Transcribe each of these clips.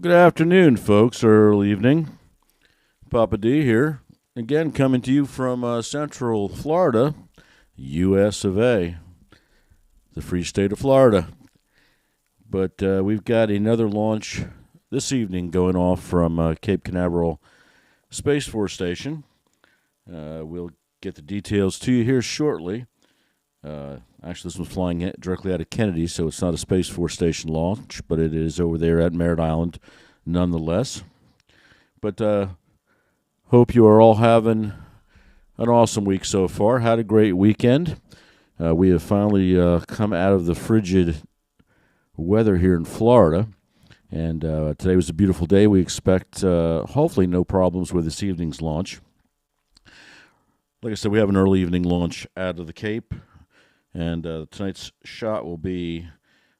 Good afternoon, folks, or early evening. Papa D here, again coming to you from Central Florida, U.S. of A., the free state of Florida. But we've got another launch this evening going off from Cape Canaveral Space Force Station. We'll get the details to you here shortly. Actually, this one's flying directly out of Kennedy, so it's not a Space Force Station launch, but it is over there at Merritt Island nonetheless. But hope you are all having an awesome week so far. Had a great weekend. We have finally come out of the frigid weather here in Florida, and today was a beautiful day. We expect, hopefully, no problems with this evening's launch. Like I said, we have an early evening launch out of the Cape. And tonight's shot will be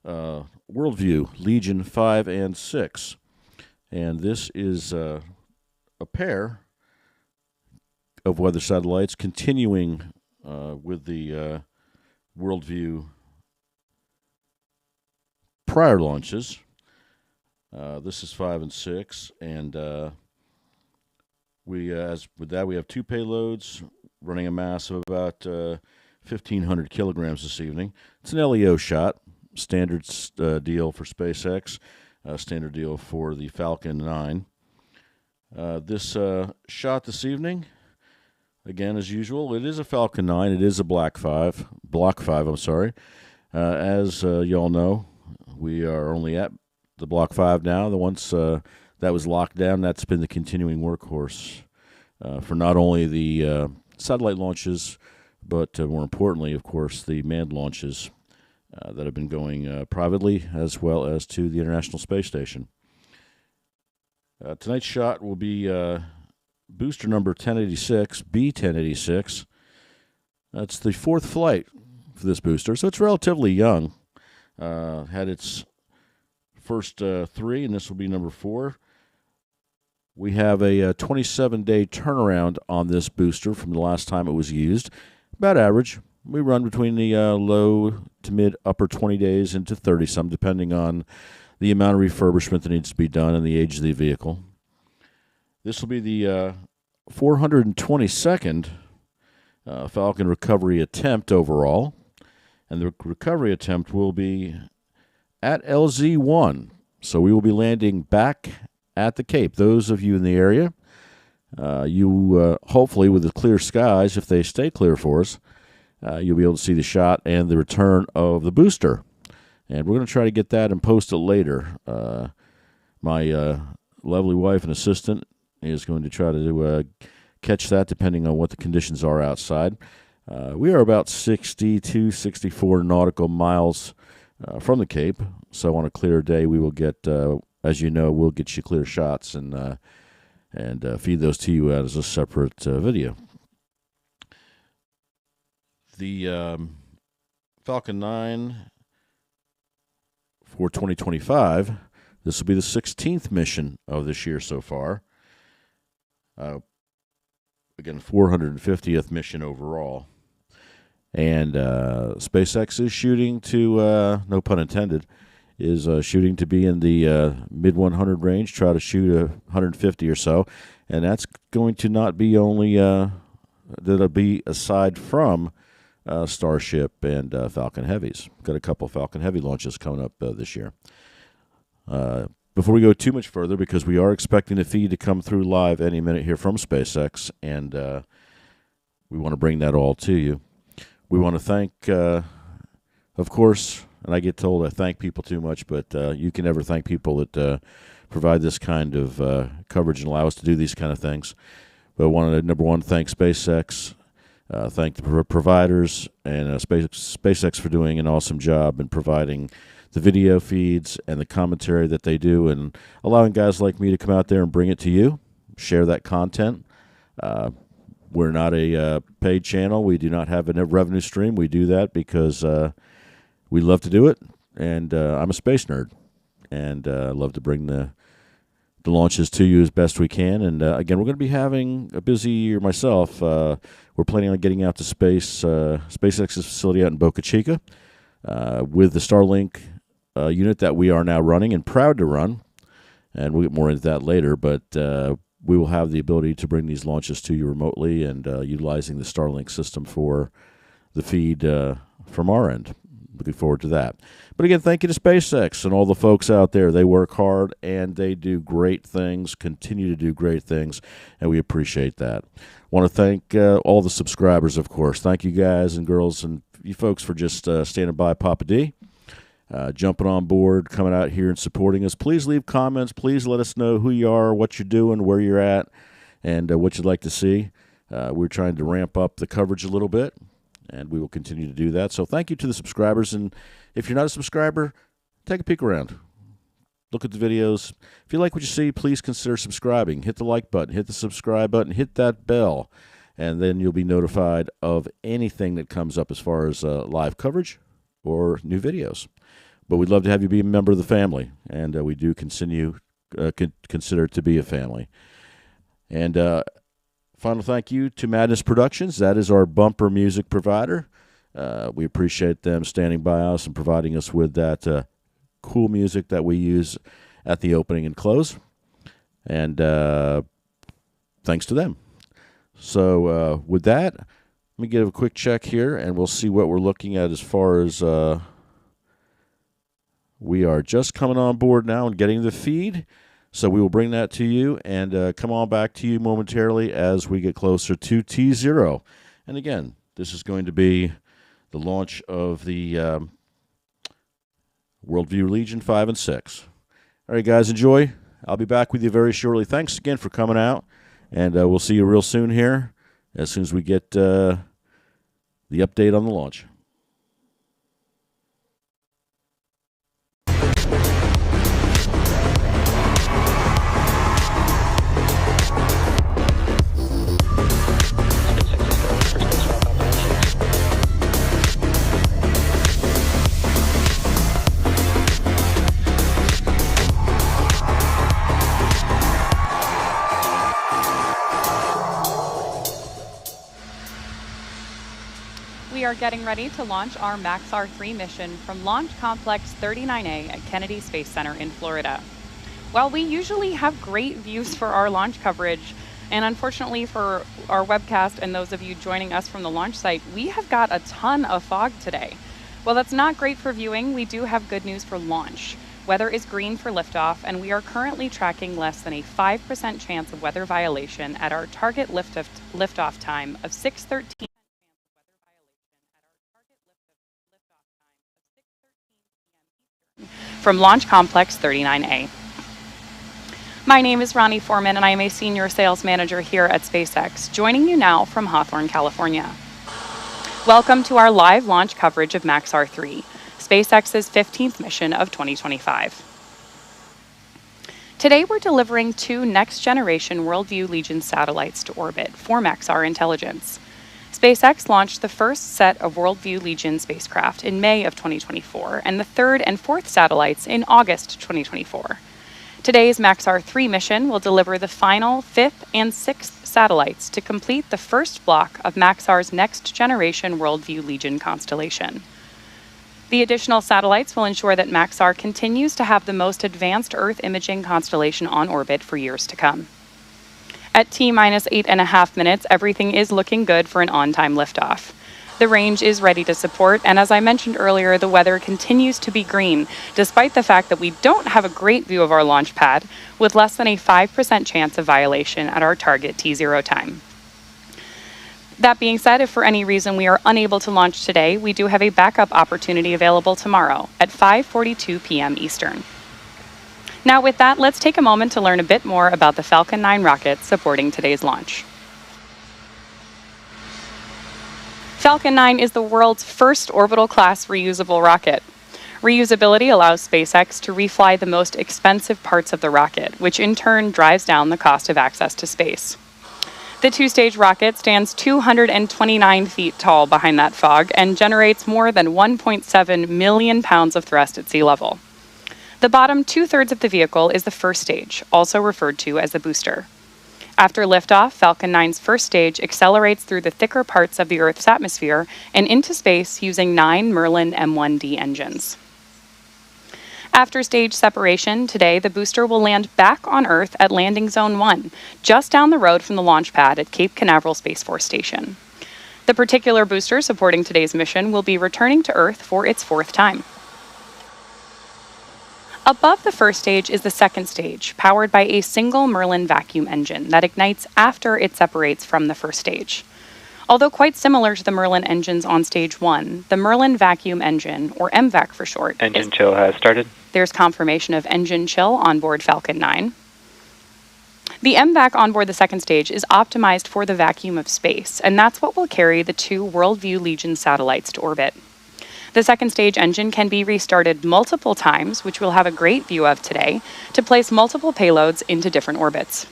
Worldview, Legion 5 and 6. And this is a pair of weather satellites continuing with the Worldview prior launches. This is 5 and 6. And as with that, we have two payloads running a mass of about 1,500 kilograms this evening. It's an LEO shot, standard deal for SpaceX, standard deal for the Falcon 9. This shot this evening, again, as usual, it is a Falcon 9. It is a Block 5, I'm sorry. As you all know, we are only at the Block 5 now. Once that was locked down, that's been the continuing workhorse for not only the satellite launches, but more importantly, of course, the manned launches that have been going privately as well as to the International Space Station. Tonight's shot will be booster number 1086, B1086. That's the fourth flight for this booster, so it's relatively young. Had its first three, and this will be number 4. We have a 27-day turnaround on this booster from the last time it was used. About average. We run between the low to mid upper 20 days into 30 some, depending on the amount of refurbishment that needs to be done and the age of the vehicle. This will be the 422nd Falcon recovery attempt overall, and the recovery attempt will be at LZ1. So we will be landing back at the Cape. Those of you in the area, you hopefully, with the clear skies, if they stay clear for us, you'll be able to see the shot and the return of the booster. And we're going to try to get that and post it later. My lovely wife and assistant is going to try to catch that depending on what the conditions are outside. We are about 62, 64 nautical miles from the Cape, so on a clear day we will get, as you know, we'll get you clear shots and feed those to you as a separate video. The Falcon 9 for 2025, this will be the 16th mission of this year so far. Again, 450th mission overall. And SpaceX is shooting to, no pun intended, is shooting to be in the mid-100 range, try to shoot 150 or so. And that's going to not be only, that'll be aside from Starship and Falcon Heavies. Got a couple Falcon Heavy launches coming up this year. Before we go too much further, because we are expecting the feed to come through live any minute here from SpaceX, and we want to bring that all to you. We want to thank, of course, and I get told I thank people too much, but you can never thank people that provide this kind of coverage and allow us to do these kind of things. But I want to, number one, thank SpaceX, thank the providers, and SpaceX for doing an awesome job in providing the video feeds and the commentary that they do, and allowing guys like me to come out there and bring it to you, share that content. We're not a paid channel. We do not have a revenue stream. We do that because we love to do it, and I'm a space nerd, and I love to bring the launches to you as best we can. And again, we're going to be having a busy year myself. We're planning on getting out to SpaceX's facility out in Boca Chica with the Starlink unit that we are now running and proud to run. and we'll get more into that later, but we will have the ability to bring these launches to you remotely and utilizing the Starlink system for the feed from our end. Looking forward to that. But again, thank you to SpaceX and all the folks out there. They work hard and they do great things, continue to do great things, and we appreciate that. Want to thank all the subscribers, of course. Thank you guys and girls and you folks for just standing by Papa D, jumping on board, coming out here and supporting us. Please leave comments. Please let us know who you are, what you're doing, where you're at, and what you'd like to see. We're trying to ramp up the coverage a little bit, and we will continue to do that. So thank you to the subscribers. And if you're not a subscriber, take a peek around. Look at the videos. If you like what you see, please consider subscribing. Hit the like button, hit the subscribe button, hit that bell, and then you'll be notified of anything that comes up as far as live coverage or new videos. But we'd love to have you be a member of the family, and we do consider it to be a family. And final thank you to Maddness Productions. That is our bumper music provider. We appreciate them standing by us and providing us with that cool music that we use at the opening and close. And thanks to them. So with that, let me give a quick check here, and we'll see what we're looking at as far as we are just coming on board now and getting the feed. So we will bring that to you and come on back to you momentarily as we get closer to T0. And again, this is going to be the launch of the Worldview Legion 5 and 6. All right, guys, enjoy. I'll be back with you very shortly. Thanks again for coming out, and we'll see you real soon here as soon as we get the update on the launch. We are getting ready to launch our Maxar 3 mission from Launch Complex 39A at Kennedy Space Center in Florida. While we usually have great views for our launch coverage, and unfortunately for our webcast and those of you joining us from the launch site, we have got a ton of fog today. While that's not great for viewing, we do have good news for launch. Weather is green for liftoff, and we are currently tracking less than a 5% chance of weather violation at our target liftoff time of 6:13. From Launch Complex 39A. My name is Ronnie Foreman, and I am a Senior Sales Manager here at SpaceX, joining you now from Hawthorne, California. Welcome to our live launch coverage of Maxar 3, SpaceX's 15th mission of 2025. Today we're delivering 2 next-generation Worldview Legion satellites to orbit for Maxar intelligence. SpaceX launched the first set of Worldview Legion spacecraft in May of 2024, and the 3rd and 4th satellites in August 2024. Today's Maxar 3 mission will deliver the final 5th and 6th satellites to complete the first block of Maxar's next-generation Worldview Legion constellation. The additional satellites will ensure that Maxar continues to have the most advanced Earth imaging constellation on orbit for years to come. At T-minus 8.5 minutes, everything is looking good for an on-time liftoff. The range is ready to support, and as I mentioned earlier, the weather continues to be green, despite the fact that we don't have a great view of our launch pad, with less than a 5% chance of violation at our target T0 time. That being said, if for any reason we are unable to launch today, we do have a backup opportunity available tomorrow at 5:42 p.m. Eastern. Now with that, let's take a moment to learn a bit more about the Falcon 9 rocket supporting today's launch. Falcon 9 is the world's first orbital-class reusable rocket. Reusability allows SpaceX to refly the most expensive parts of the rocket, which in turn drives down the cost of access to space. The 2-stage rocket stands 229 feet tall behind that fog and generates more than 1.7 million pounds of thrust at sea level. The bottom 2/3 of the vehicle is the first stage, also referred to as the booster. After liftoff, Falcon 9's first stage accelerates through the thicker parts of the Earth's atmosphere and into space using 9 Merlin M1D engines. After stage separation, today the booster will land back on Earth at Landing Zone 1, just down the road from the launch pad at Cape Canaveral Space Force Station. The particular booster supporting today's mission will be returning to Earth for its 4th time. Above the first stage is the second stage, powered by a single Merlin vacuum engine that ignites after it separates from the first stage. Although quite similar to the Merlin engines on stage 1, the Merlin vacuum engine, or MVAC for short, Engine chill has started. There's confirmation of engine chill on board Falcon 9. The MVAC on board the second stage is optimized for the vacuum of space, and that's what will carry the 2 Worldview Legion satellites to orbit. The second stage engine can be restarted multiple times, which we'll have a great view of today, to place multiple payloads into different orbits.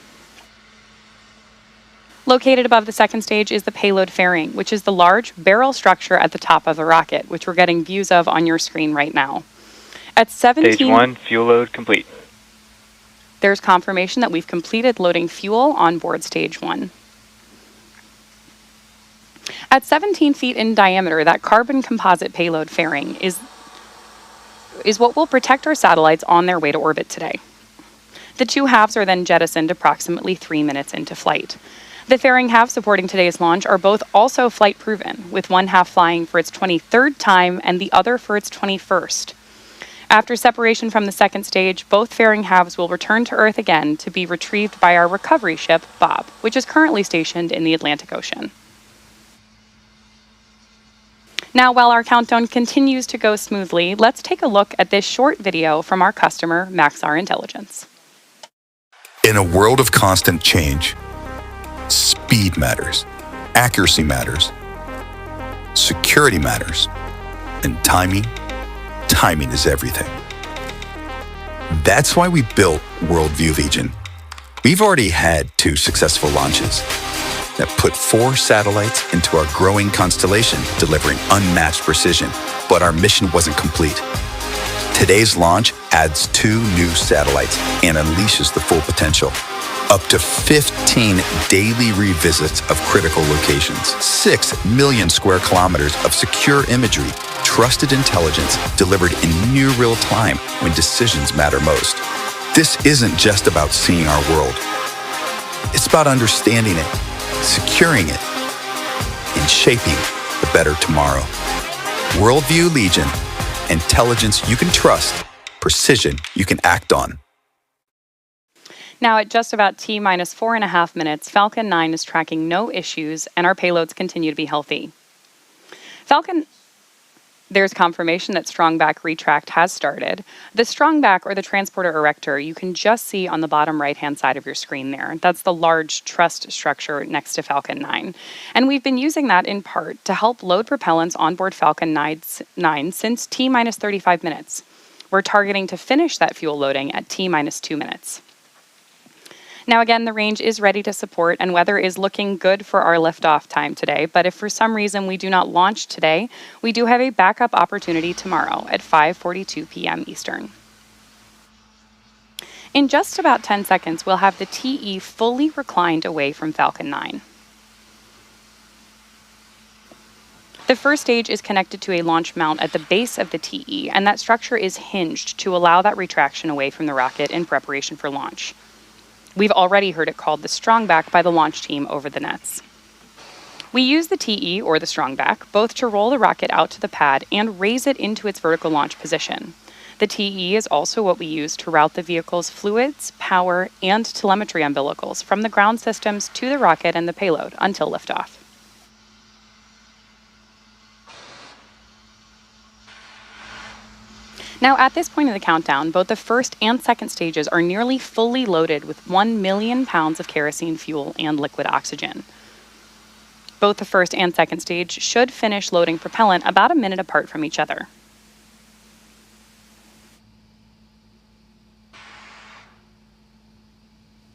Located above the second stage is the payload fairing, which is the large barrel structure at the top of the rocket, which we're getting views of on your screen right now. At 17... Stage 1, fuel load complete. There's confirmation that we've completed loading fuel on board stage 1. At 17 feet in diameter, that carbon composite payload fairing is what will protect our satellites on their way to orbit today. The 2 halves are then jettisoned approximately 3 minutes into flight. The fairing halves supporting today's launch are both also flight proven, with one half flying for its 23rd time and the other for its 21st. After separation from the second stage, both fairing halves will return to Earth again to be retrieved by our recovery ship, Bob, which is currently stationed in the Atlantic Ocean. Now, while our countdown continues to go smoothly, let's take a look at this short video from our customer, Maxar Intelligence. In a world of constant change, speed matters, accuracy matters, security matters, and timing is everything. That's why we built Worldview Legion. We've already had 2 successful launches that put 4 satellites into our growing constellation, delivering unmatched precision, but our mission wasn't complete. Today's launch adds 2 new satellites and unleashes the full potential. Up to 15 daily revisits of critical locations, 6 million square kilometers of secure imagery, trusted intelligence delivered in near real time when decisions matter most. This isn't just about seeing our world. It's about understanding it, securing it, and shaping the better tomorrow. Worldview Legion, intelligence you can trust, precision you can act on. Now, at just about T-minus 4.5 minutes, Falcon 9 is tracking no issues, and our payloads continue to be healthy. There's confirmation that strongback retract has started. The strongback, or the transporter erector, you can just see on the bottom right-hand side of your screen there. That's the large truss structure next to Falcon 9. And we've been using that in part to help load propellants onboard Falcon 9 since T-minus 35 minutes. We're targeting to finish that fuel loading at T-minus 2 minutes. Now again, the range is ready to support and weather is looking good for our liftoff time today, but if for some reason we do not launch today, we do have a backup opportunity tomorrow at 5:42 p.m. Eastern. In just about 10 seconds, we'll have the TE fully reclined away from Falcon 9. The first stage is connected to a launch mount at the base of the TE, and that structure is hinged to allow that retraction away from the rocket in preparation for launch. We've already heard it called the strongback by the launch team over the nets. We use the TE, or the strongback, both to roll the rocket out to the pad and raise it into its vertical launch position. The TE is also what we use to route the vehicle's fluids, power, and telemetry umbilicals from the ground systems to the rocket and the payload until liftoff. Now, at this point in the countdown, both the first and second stages are nearly fully loaded with 1 million pounds of kerosene fuel and liquid oxygen. Both the first and second stage should finish loading propellant about a minute apart from each other.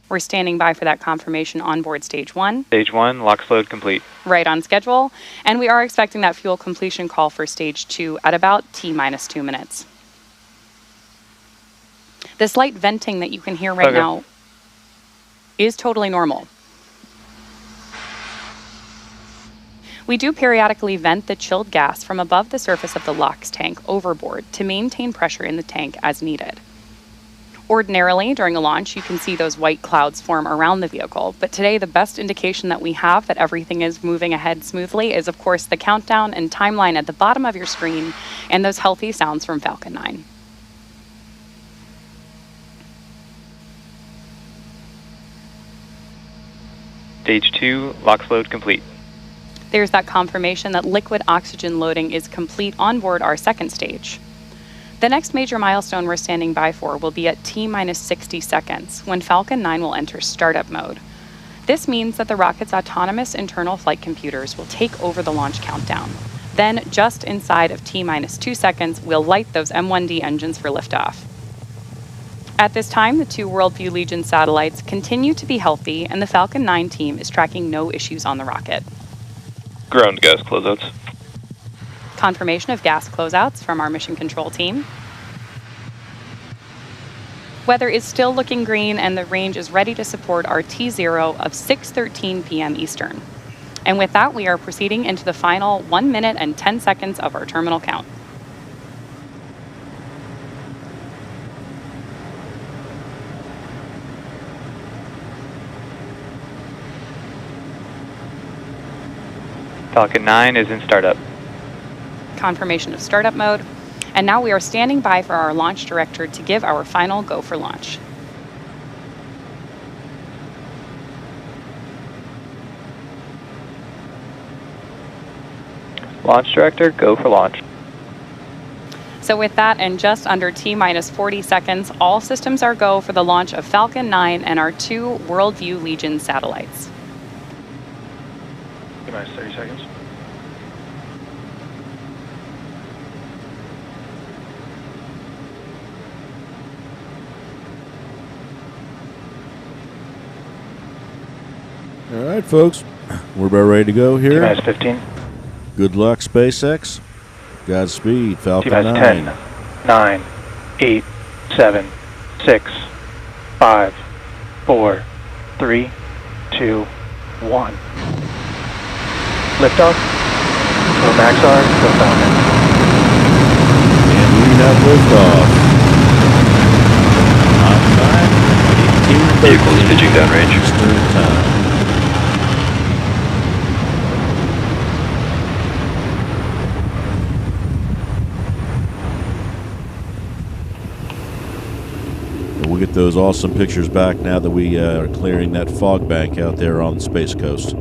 We're standing by for that confirmation on board stage 1. Stage 1, LOX load complete. Right on schedule, and we are expecting that fuel completion call for stage 2 at about T-minus 2 minutes. The slight venting that you can hear right now is totally normal. We do periodically vent the chilled gas from above the surface of the LOX tank overboard to maintain pressure in the tank as needed. Ordinarily, during a launch, you can see those white clouds form around the vehicle, but today the best indication that we have that everything is moving ahead smoothly is, of course, the countdown and timeline at the bottom of your screen and those healthy sounds from Falcon 9. Stage 2, LOX load complete. There's that confirmation that liquid oxygen loading is complete on board our second stage. The next major milestone we're standing by for will be at T-minus 60 seconds, when Falcon 9 will enter startup mode. This means that the rocket's autonomous internal flight computers will take over the launch countdown. Then, just inside of T-minus 2 seconds, we'll light those M1D engines for liftoff. At this time, the 2 Worldview Legion satellites continue to be healthy, and the Falcon 9 team is tracking no issues on the rocket. Ground gas closeouts. Confirmation of gas closeouts from our mission control team. Weather is still looking green, and the range is ready to support our T0 of 6:13 p.m. Eastern. And with that, we are proceeding into the final 1 minute and 10 seconds of our terminal count. Falcon 9 is in startup. Confirmation of startup mode. And now we are standing by for our launch director to give our final go for launch. Launch director, go for launch. So with that, in just under T-minus 40 seconds, all systems are go for the launch of Falcon 9 and our 2 Worldview Legion satellites. T-minus 30 seconds. All right, folks, we're about ready to go here. T-minus 15. Good luck, SpaceX. Godspeed, Falcon T-minus 9. 10, 9, 8, 7, 6, 5, 4, 3, 2, 1. Liftoff. Go Maxar, go Falcon. And we have liftoff. On time, 18:30 Vehicles pitching downrange. Eastern time. We'll get those awesome pictures back now that we are clearing that fog bank out there on the Space Coast.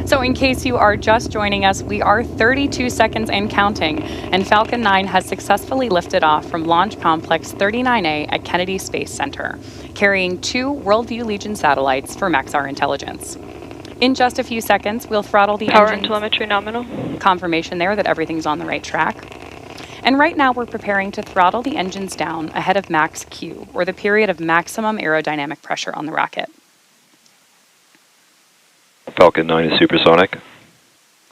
So in case you are just joining us, we are 32 seconds and counting, and Falcon 9 has successfully lifted off from Launch Complex 39A at Kennedy Space Center, carrying 2 Worldview Legion satellites for Maxar Intelligence. In just a few seconds, we'll throttle the Power engines. and telemetry nominal. Confirmation there that everything's on the right track. And right now we're preparing to throttle the engines down ahead of max Q, or the period of maximum aerodynamic pressure on the rocket. Falcon 9 is supersonic.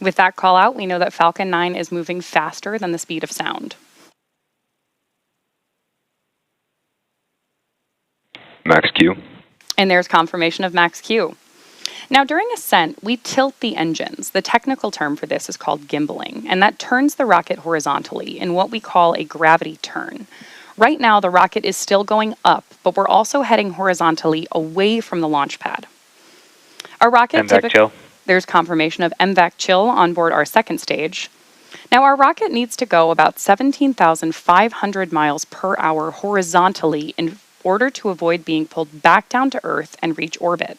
With that call out, we know that Falcon 9 is moving faster than the speed of sound. Max Q. And there's confirmation of max Q. Now, during ascent, we tilt the engines. The technical term for this is called gimbaling, and that turns the rocket horizontally in what we call a gravity turn. Right now, the rocket is still going up, but we're also heading horizontally away from the launch pad. Our rocket MVAC chill. There's confirmation of MVAC chill on board our second stage. Now, our rocket needs to go about 17,500 miles per hour horizontally in order to avoid being pulled back down to Earth and reach orbit.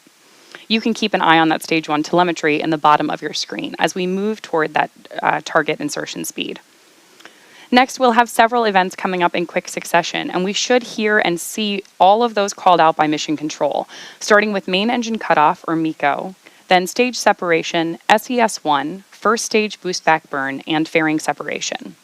You can keep an eye on that stage 1 telemetry in the bottom of your screen as we move toward that target insertion speed. Next, we'll have several events coming up in quick succession, and we should hear and see all of those called out by Mission Control, starting with main engine cutoff, or MECO, then stage separation, SES-1, first stage boost back burn, and fairing separation.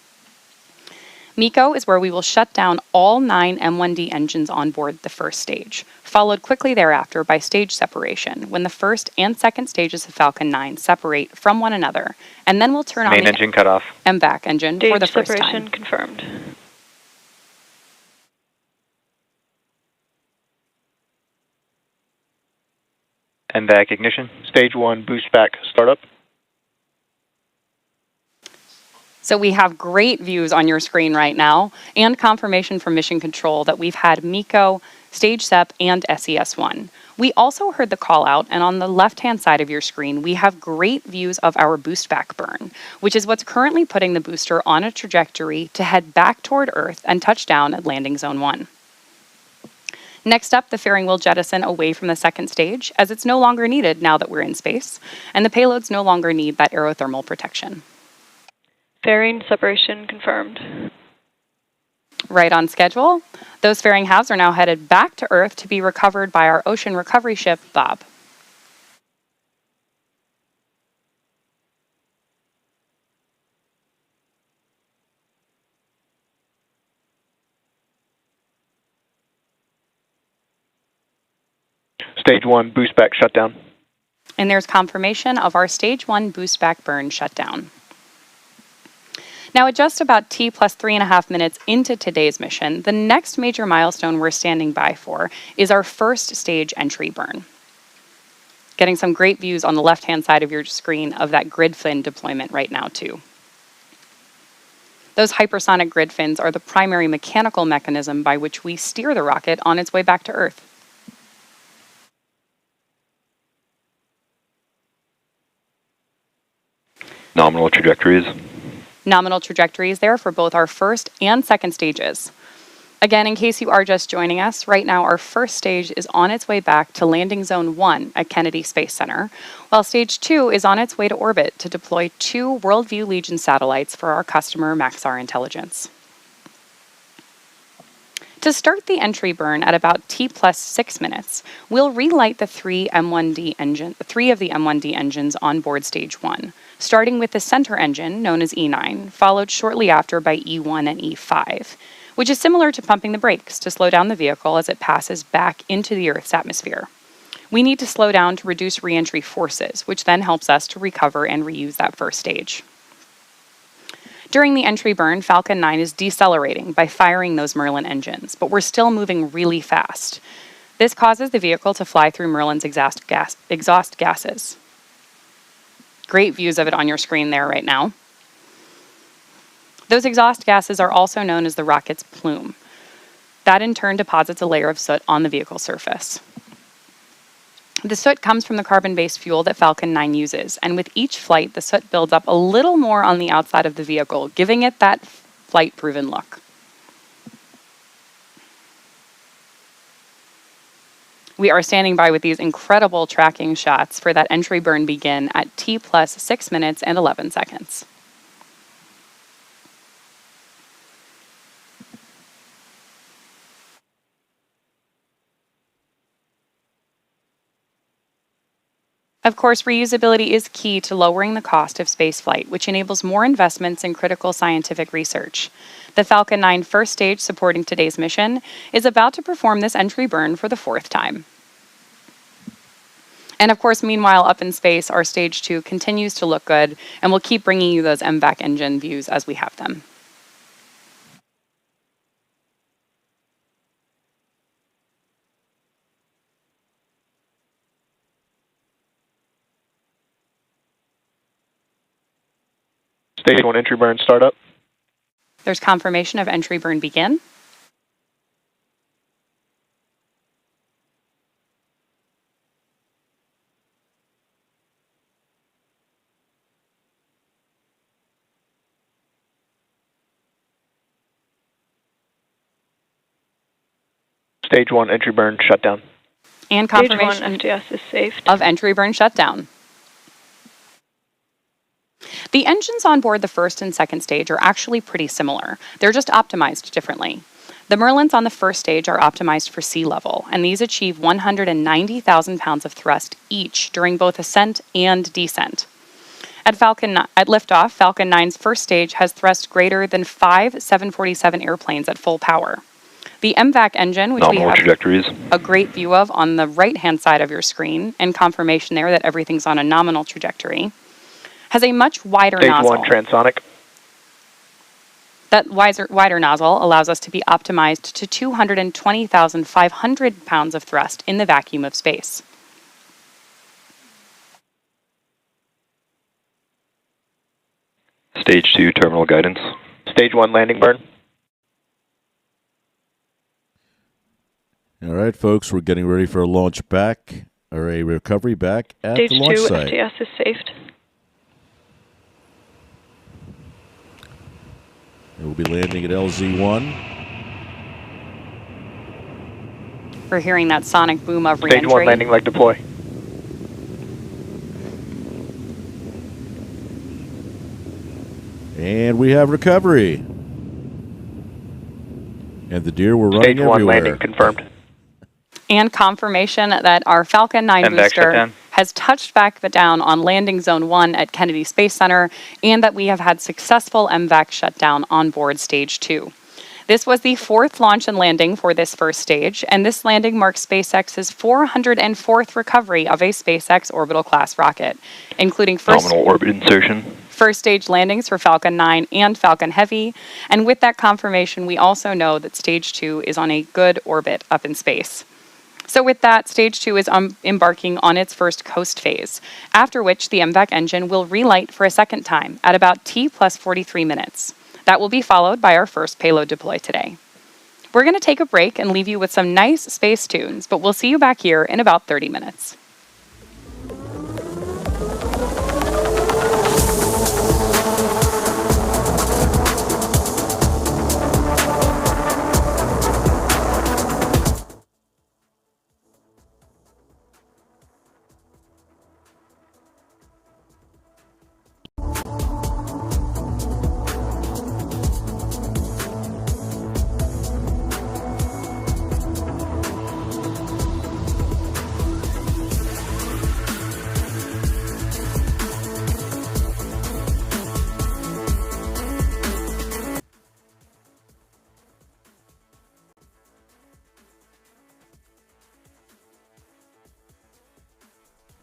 MECO is where we will shut down all 9 M1D engines on board the first stage, followed quickly thereafter by stage separation, when the first and second stages of Falcon 9 separate from one another, and then we'll turn on Main the engine cutoff. MVAC engine Stage for the first separation time. confirmed. MVAC ignition. Stage 1 boost back startup. So we have great views on your screen right now and confirmation from Mission Control that we've had MECO, Stage SEP, and SES-1. We also heard the call out, and on the left-hand side of your screen, we have great views of our boost back burn, which is what's currently putting the booster on a trajectory to head back toward Earth and touch down at landing zone 1. Next up, the fairing will jettison away from the second stage, as it's no longer needed now that we're in space, and the payloads no longer need that aerothermal protection. Fairing separation confirmed. Right on schedule. Those fairing halves are now headed back to Earth to be recovered by our ocean recovery ship, Bob. Stage 1, boost back shutdown. And there's confirmation of our Stage 1 boost back burn shutdown. Now, at just about T plus 3.5 minutes into today's mission, the next major milestone we're standing by for is our first stage entry burn. Getting some great views on the left-hand side of your screen of that grid fin deployment right now, too. Those hypersonic grid fins are the primary mechanical mechanism by which we steer the rocket on its way back to Earth. Nominal trajectories. Nominal trajectories there for both our first and second stages. Again, in case you are just joining us, right now our first stage is on its way back to landing zone 1 at Kennedy Space Center, while stage 2 is on its way to orbit to deploy 2 Worldview Legion satellites for our customer Maxar Intelligence. To start the entry burn at about T plus 6 minutes, we'll relight the 3 of the M1D engines on board stage 1, starting with the center engine, known as E9, followed shortly after by E1 and E5, which is similar to pumping the brakes to slow down the vehicle as it passes back into the Earth's atmosphere. We need to slow down to reduce re-entry forces, which then helps us to recover and reuse that first stage. During the entry burn, Falcon 9 is decelerating by firing those Merlin engines, but we're still moving really fast. This causes the vehicle to fly through Merlin's exhaust gases. Great views of it on your screen there right now. Those exhaust gases are also known as the rocket's plume. That in turn deposits a layer of soot on the vehicle surface. The soot comes from the carbon-based fuel that Falcon 9 uses, and with each flight, the soot builds up a little more on the outside of the vehicle, giving it that flight-proven look. We are standing by with these incredible tracking shots for that entry burn begin at T plus 6 minutes and 11 seconds. Of course, reusability is key to lowering the cost of spaceflight, which enables more investments in critical scientific research. The Falcon 9 first stage supporting today's mission is about to perform this entry burn for the 4th time. And of course, meanwhile, up in space, our stage 2 continues to look good, and we'll keep bringing you those MVAC engine views as we have them. Stage 1 entry burn startup. There's confirmation of entry burn begin. Stage 1 entry burn shutdown. And Stage confirmation 1 FTS is safe. of entry burn shutdown. The engines on board the first and second stage are actually pretty similar. They're just optimized differently. The Merlins on the first stage are optimized for sea level, and these achieve 190,000 pounds of thrust each during both ascent and descent. At liftoff, Falcon 9's first stage has thrust greater than 5 747 airplanes at full power. The MVAC engine, which Nominal we have trajectories. a great view of on the right-hand side of your screen, and confirmation there that everything's on a nominal trajectory, has a much wider Stage nozzle. 1 transonic. That wider nozzle allows us to be optimized to 220,500 pounds of thrust in the vacuum of space. Stage 2 terminal guidance. Stage 1 landing burn. All right, folks, we're getting ready for a launch back, or a recovery back at Stage the launch 2 site. FTS is safed. And we'll be landing at LZ1. We're hearing that sonic boom of Stage 1 reentry. landing leg deploy. And we have recovery. And the deer were running Stage 1 everywhere. landing confirmed. And confirmation that our Falcon 9 MVAC booster shutdown. has touched back down on landing zone 1 at Kennedy Space Center, and that we have had successful MVAC shutdown on board stage 2. This was the 4th launch and landing for this first stage, and this landing marks SpaceX's 404th recovery of a SpaceX orbital class rocket, including Nominal orbit insertion. first stage landings for Falcon 9 and Falcon Heavy. And with that confirmation, we also know that stage 2 is on a good orbit up in space. So with that, stage 2 is embarking on its first coast phase, after which the MVAC engine will relight for a second time at about T plus 43 minutes. That will be followed by our first payload deploy today. We're going to take a break and leave you with some nice space tunes, but we'll see you back here in about 30 minutes.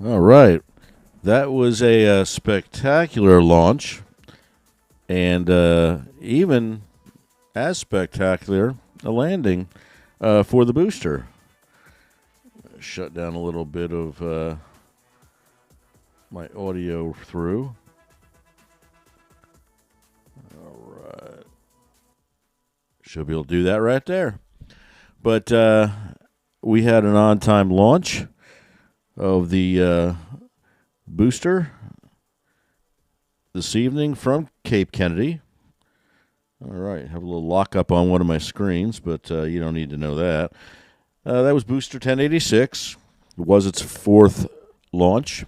All right. That was a spectacular launch, and even as spectacular a landing for the booster. Shut down a little bit of my audio through. All right. Should be able to do that right there. But we had an on-time launch of the booster this evening from Cape Kennedy. All right, have a little lockup on one of my screens, but you don't need to know that. That was Booster 1086. It was its 4th launch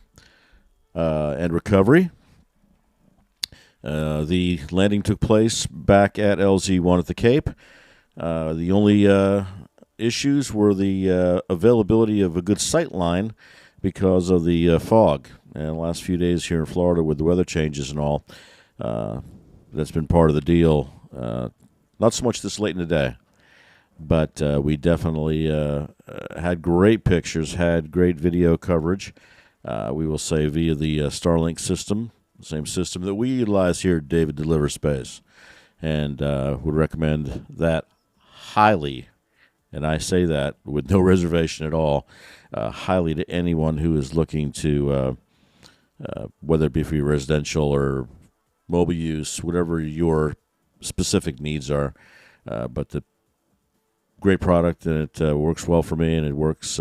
and recovery. The landing took place back at LZ1 at the Cape. The only issues were the availability of a good sight line because of the fog. And the last few days here in Florida with the weather changes and all, that's been part of the deal. Not so much this late in the day, but we definitely had great pictures, had great video coverage, we will say via the Starlink system, the same system that we utilize here at David Deliver Space, and would recommend that highly. And I say that with no reservation at all, highly to anyone who is looking to, whether it be for your residential or mobile use, whatever your specific needs are. But the great product, and it works well for me, and it works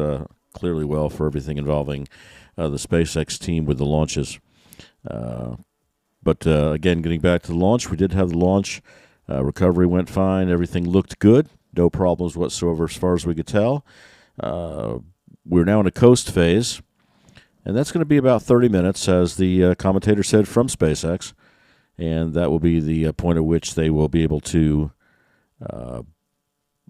clearly well for everything involving the SpaceX team with the launches. But again, getting back to the launch, we did have the launch. Recovery went fine. Everything looked good. No problems whatsoever as far as we could tell. We're now in a coast phase, and that's going to be about 30 minutes, as the commentator said from SpaceX, and that will be the point at which they will be able to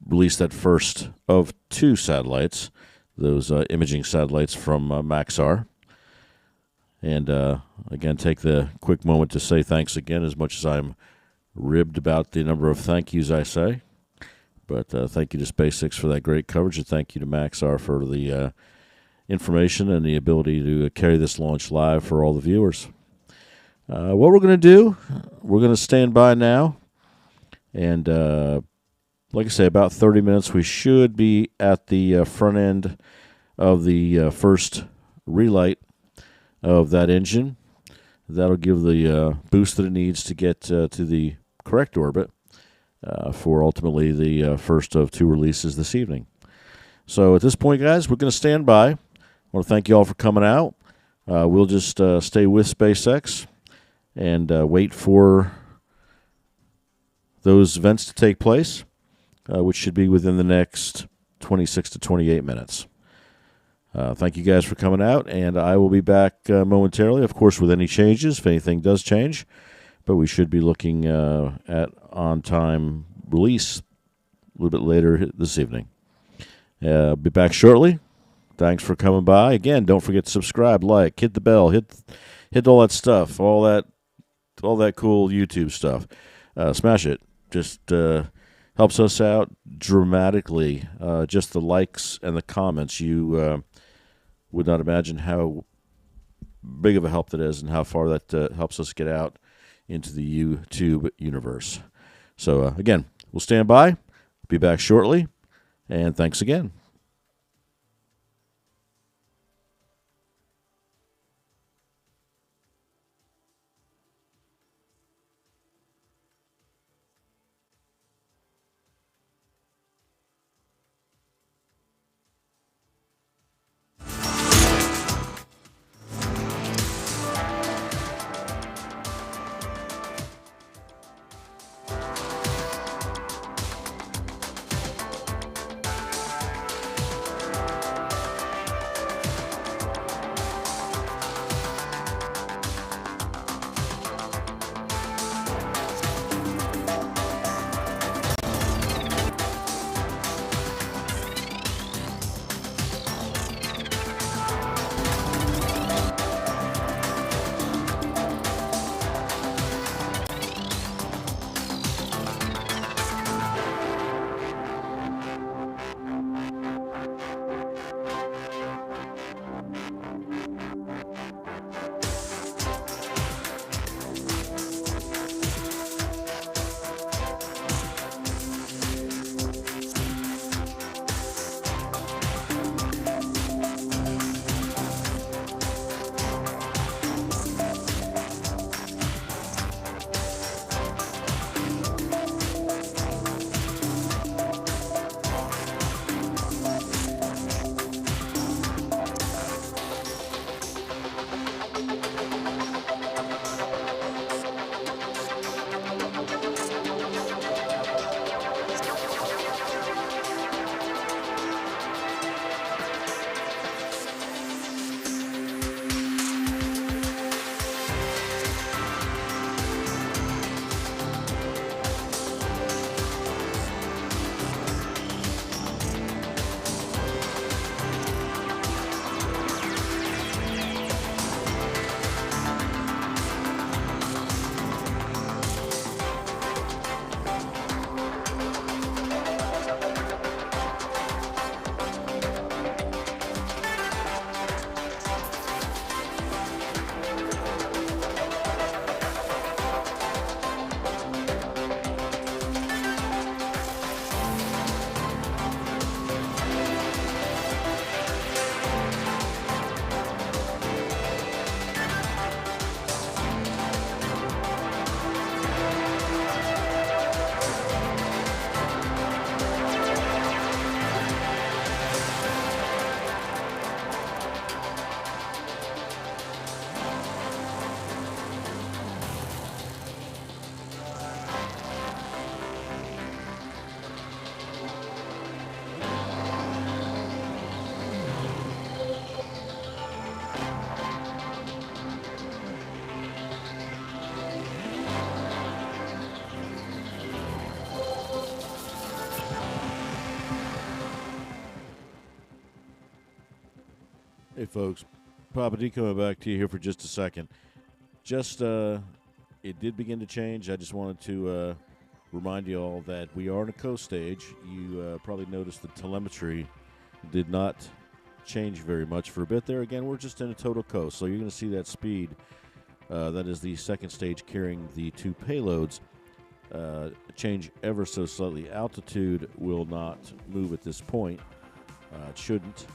release that first of 2 satellites, those imaging satellites from Maxar. And again, take the quick moment to say thanks again, as much as I'm ribbed about the number of thank yous I say. But thank you to SpaceX for that great coverage, and thank you to Maxar for the information and the ability to carry this launch live for all the viewers. What we're going to do, we're going to stand by now, and like I say, about 30 minutes, we should be at the front end of the first relight of that engine. That'll give the boost that it needs to get to the correct orbit for ultimately the first of 2 releases this evening. So at this point, guys, we're going to stand by. I want to thank you all for coming out. We'll just stay with SpaceX and wait for those events to take place, which should be within the next 26 to 28 minutes. Thank you guys for coming out, and I will be back momentarily, of course, with any changes, if anything does change. But we should be looking at on-time release a little bit later this evening. I'll be back shortly. Thanks for coming by. Again, don't forget to subscribe, like, hit the bell, hit all that stuff, all that cool YouTube stuff. Smash it. Just helps us out dramatically. Just the likes and the comments. You would not imagine how big of a help that is and how far that helps us get out into the YouTube universe. So, again, we'll stand by. Be back shortly. And thanks again. Hey, folks. Papa D coming back to you here for just a second. It did begin to change. I just wanted to remind you all that we are on a coast stage. You probably noticed the telemetry did not change very much for a bit there. Again, we're just in a total coast, so you're going to see that speed. That is the second stage carrying the 2 payloads. Change ever so slightly. Altitude will not move at this point. It shouldn't.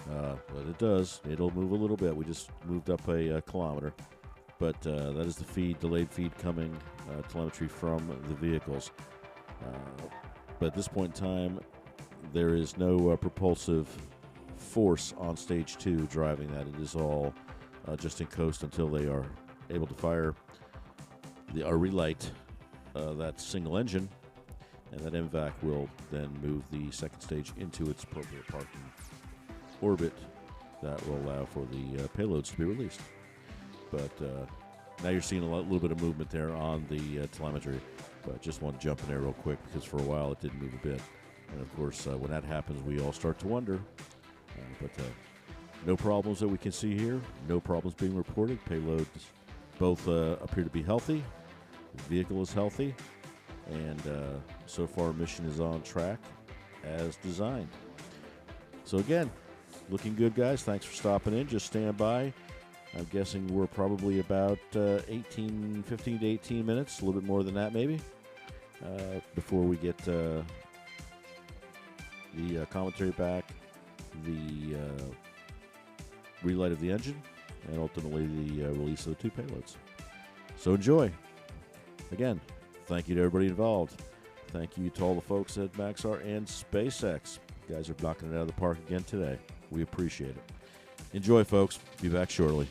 But it does. It'll move a little bit. We just moved up a kilometer. but that is the delayed feed coming telemetry from the vehicles. But at this point in time, there is no propulsive force on stage 2 driving that. It is all just in coast until they are able to fire or relight that single engine, and that MVAC will then move the second stage into its appropriate parking orbit that will allow for the payloads to be released. But now you're seeing a little bit of movement there on the telemetry. But just want to jump in there real quick because for a while it didn't move a bit. And of course, when that happens, we all start to wonder. But no problems that we can see here. No problems being reported. Payloads both appear to be healthy. The vehicle is healthy. And so far, mission is on track as designed. So again, looking good, guys. Thanks for stopping in. Just stand by. I'm guessing we're probably about 15 to 18 minutes, a little bit more than that maybe, before we get the commentary back, the relight of the engine, and ultimately the release of the 2 payloads. So enjoy. Again, thank you to everybody involved. Thank you to all the folks at Maxar and SpaceX. You guys are knocking it out of the park again today. We appreciate it. Enjoy, folks. Be back shortly.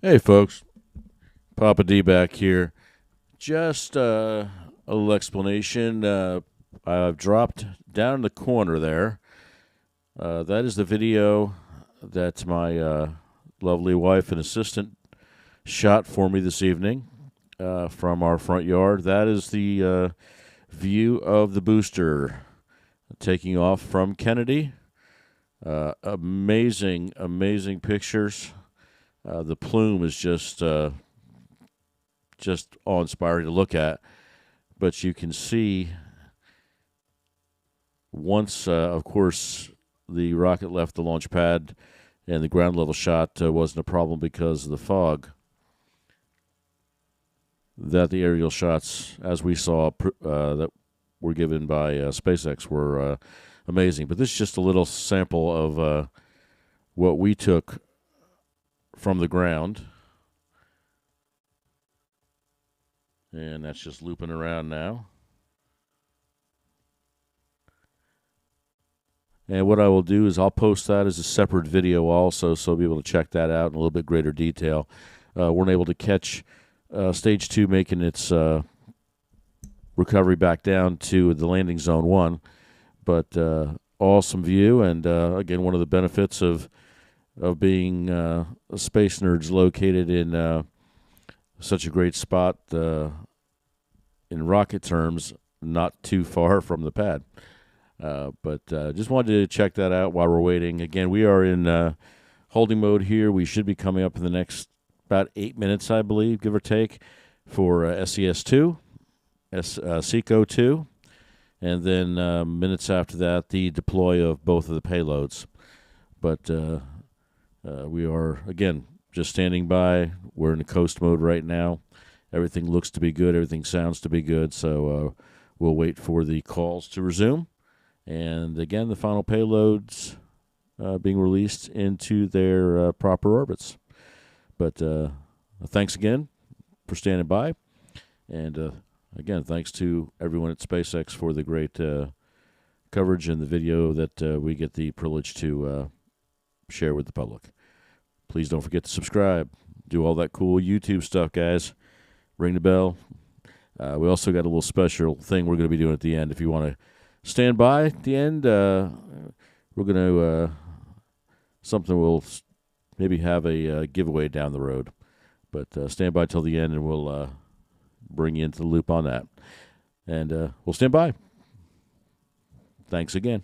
Hey, folks. Papa D back here. Just a little explanation. I've dropped down in the corner there. That is the video that my lovely wife and assistant shot for me this evening from our front yard. That is the view of the booster taking off from Kennedy. Amazing pictures. The plume is just awe-inspiring to look at. But you can see once, of course, the rocket left the launch pad and the ground level shot wasn't a problem because of the fog, that the aerial shots, as we saw, that were given by SpaceX were amazing. But this is just a little sample of what we took from the ground. And that's just looping around now. And what I will do is I'll post that as a separate video also, so I'll be able to check that out in a little bit greater detail. Weren't able to catch Stage 2 making its recovery back down to the landing zone 1. But awesome view, and again, one of the benefits of being space nerds located in such a great spot in rocket terms, not too far from the pad. But just wanted to check that out while we're waiting. Again, we are in holding mode here. We should be coming up in the next about 8 minutes, I believe, give or take, for SES-2, SECO-2, and then minutes after that, the deploy of both of the payloads. But we are, again, just standing by. We're in the coast mode right now. Everything looks to be good. Everything sounds to be good. So we'll wait for the calls to resume. And, again, the final payloads being released into their proper orbits. But thanks again for standing by. And, again, thanks to everyone at SpaceX for the great coverage and the video that we get the privilege to share with the public. Please don't forget to subscribe. Do all that cool YouTube stuff, guys. Ring the bell. We also got a little special thing we're going to be doing at the end. If you want to stand by at the end, we're going to we'll maybe have a giveaway down the road. But stand by till the end, and we'll bring you into the loop on that. And we'll stand by. Thanks again.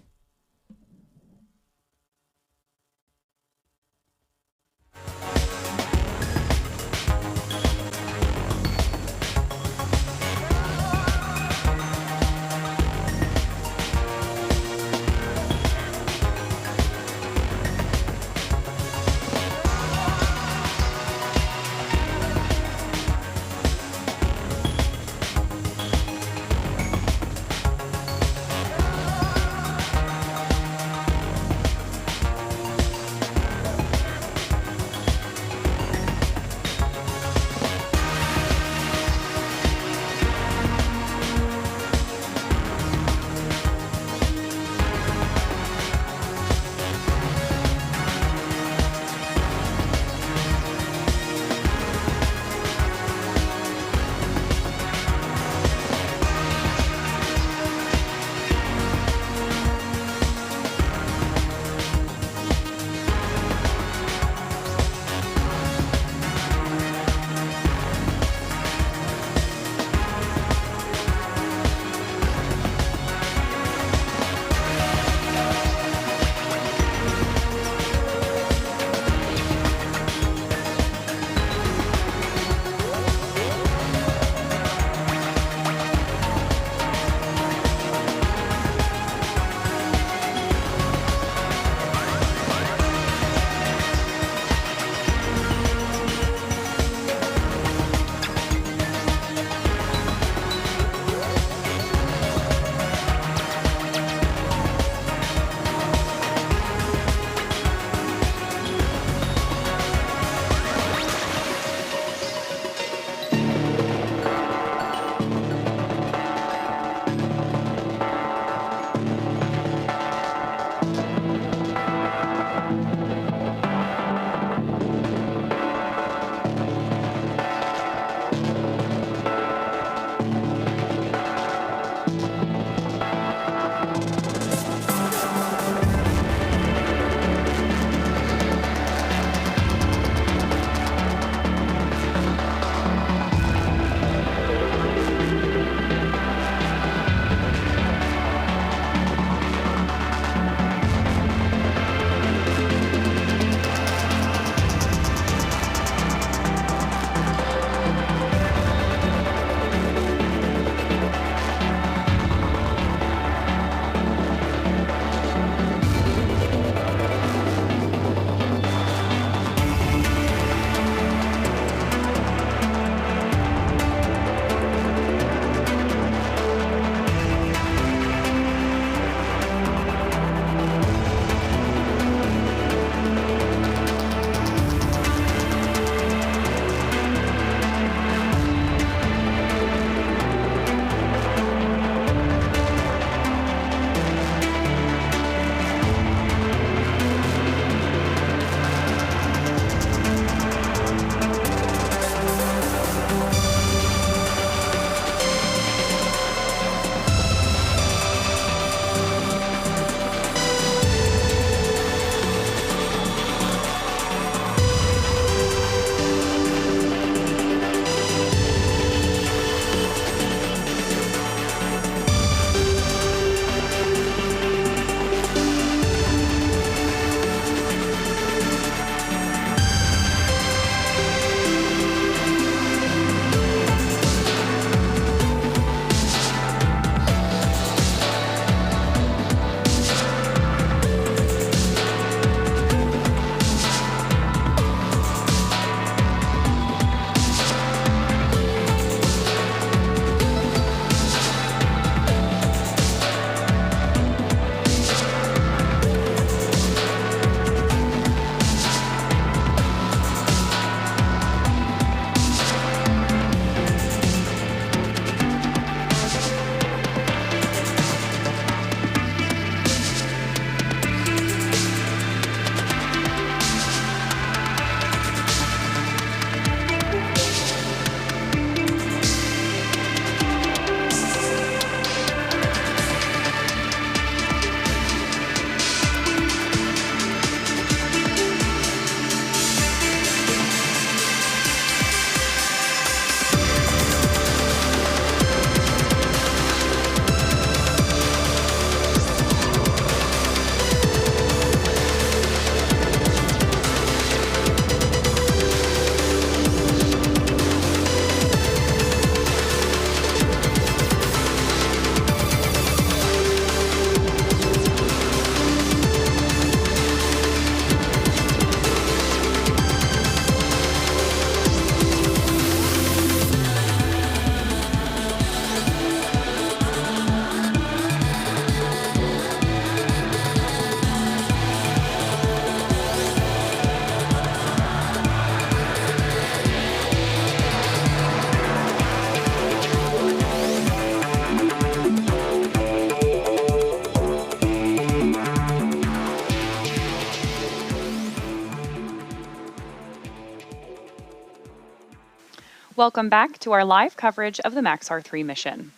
Welcome back to our live coverage of the Maxar 3 mission.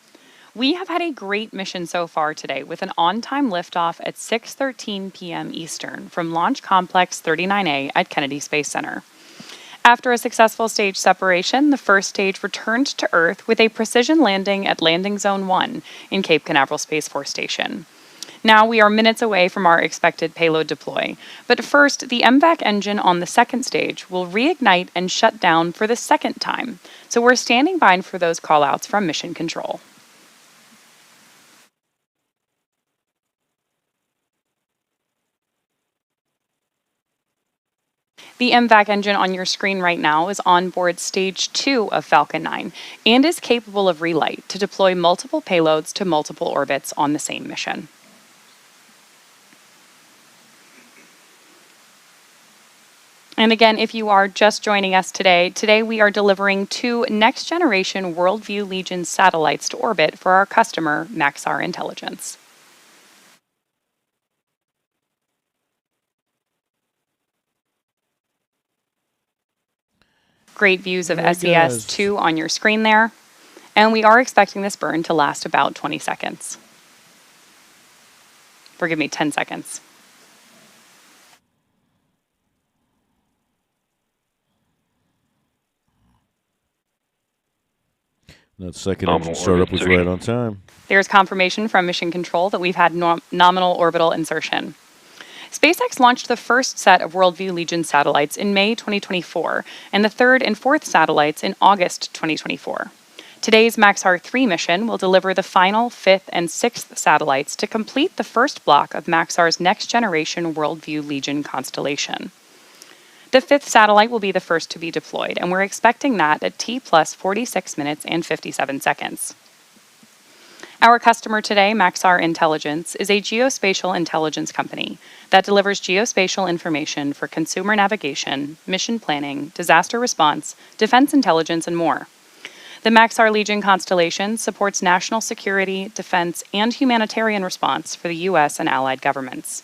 We have had a great mission so far today with an on-time liftoff at 6:13 p.m. Eastern from Launch Complex 39A at Kennedy Space Center. After a successful stage separation, the first stage returned to Earth with a precision landing at Landing Zone 1 in Cape Canaveral Space Force Station. Now we are minutes away from our expected payload deploy, but first, the MVAC engine on the second stage will reignite and shut down for the second time, so we're standing by for those callouts from Mission Control. The MVAC engine on your screen right now is on board Stage 2 of Falcon 9 and is capable of relight to deploy multiple payloads to multiple orbits on the same mission. And again, if you are just joining us today we are delivering 2 next-generation Worldview Legion satellites to orbit for our customer, Maxar Intelligence. Great views of SES-2 on your screen there. And we are expecting this burn to last about 20 seconds. Forgive me, 10 seconds. That second engine startup was right on time. There's confirmation from Mission Control that we've had nominal orbital insertion. SpaceX launched the first set of Worldview Legion satellites in May 2024 and the third and fourth satellites in August 2024. Today's Maxar 3 mission will deliver the final fifth and sixth satellites to complete the first block of Maxar's next-generation Worldview Legion constellation. The fifth satellite will be the first to be deployed, and we're expecting that at T plus 46 minutes and 57 seconds. Our customer today, Maxar Intelligence, is a geospatial intelligence company that delivers geospatial information for consumer navigation, mission planning, disaster response, defense intelligence, and more. The Maxar Legion constellation supports national security, defense, and humanitarian response for the U.S. and allied governments.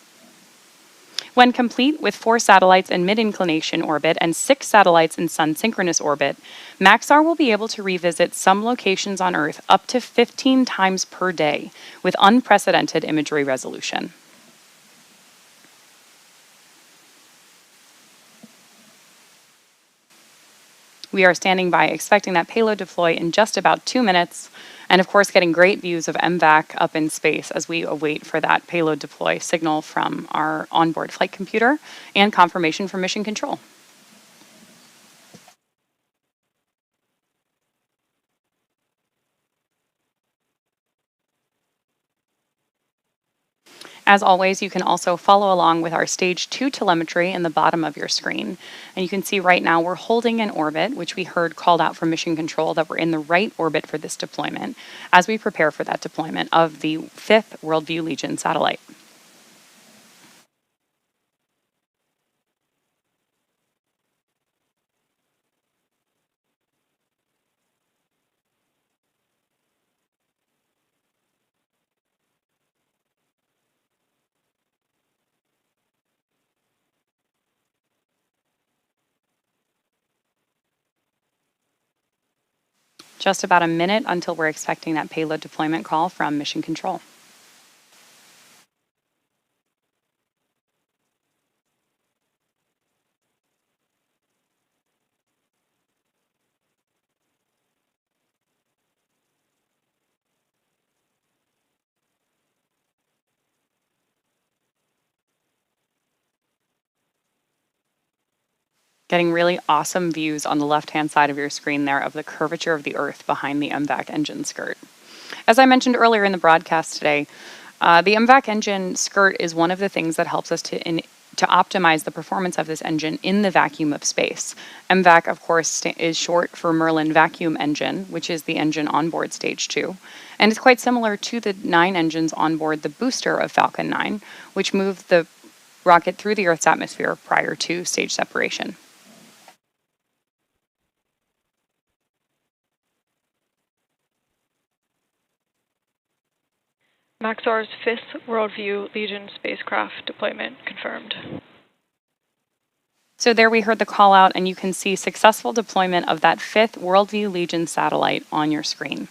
When complete with 4 satellites in mid-inclination orbit and 6 satellites in sun-synchronous orbit, Maxar will be able to revisit some locations on Earth up to 15 times per day with unprecedented imagery resolution. We are standing by expecting that payload deploy in just about 2 minutes, and of course getting great views of MVAC up in space as we await for that payload deploy signal from our onboard flight computer and confirmation from Mission Control. As always, you can also follow along with our Stage 2 telemetry in the bottom of your screen. And you can see right now we're holding an orbit, which we heard called out from Mission Control that we're in the right orbit for this deployment as we prepare for that deployment of the 5th Worldview Legion satellite. Just about a minute until we're expecting that payload deployment call from Mission Control. Getting really awesome views on the left-hand side of your screen there of the curvature of the Earth behind the MVAC engine skirt. As I mentioned earlier in the broadcast today, the MVAC engine skirt is one of the things that helps us to optimize the performance of this engine in the vacuum of space. MVAC, of course, is short for Merlin Vacuum Engine, which is the engine on board Stage 2. And it's quite similar to the 9 engines on board the booster of Falcon 9, which moved the rocket through the Earth's atmosphere prior to stage separation. Maxar's 5th Worldview Legion spacecraft deployment confirmed. So there we heard the call out, and you can see successful deployment of that 5th Worldview Legion satellite on your screen.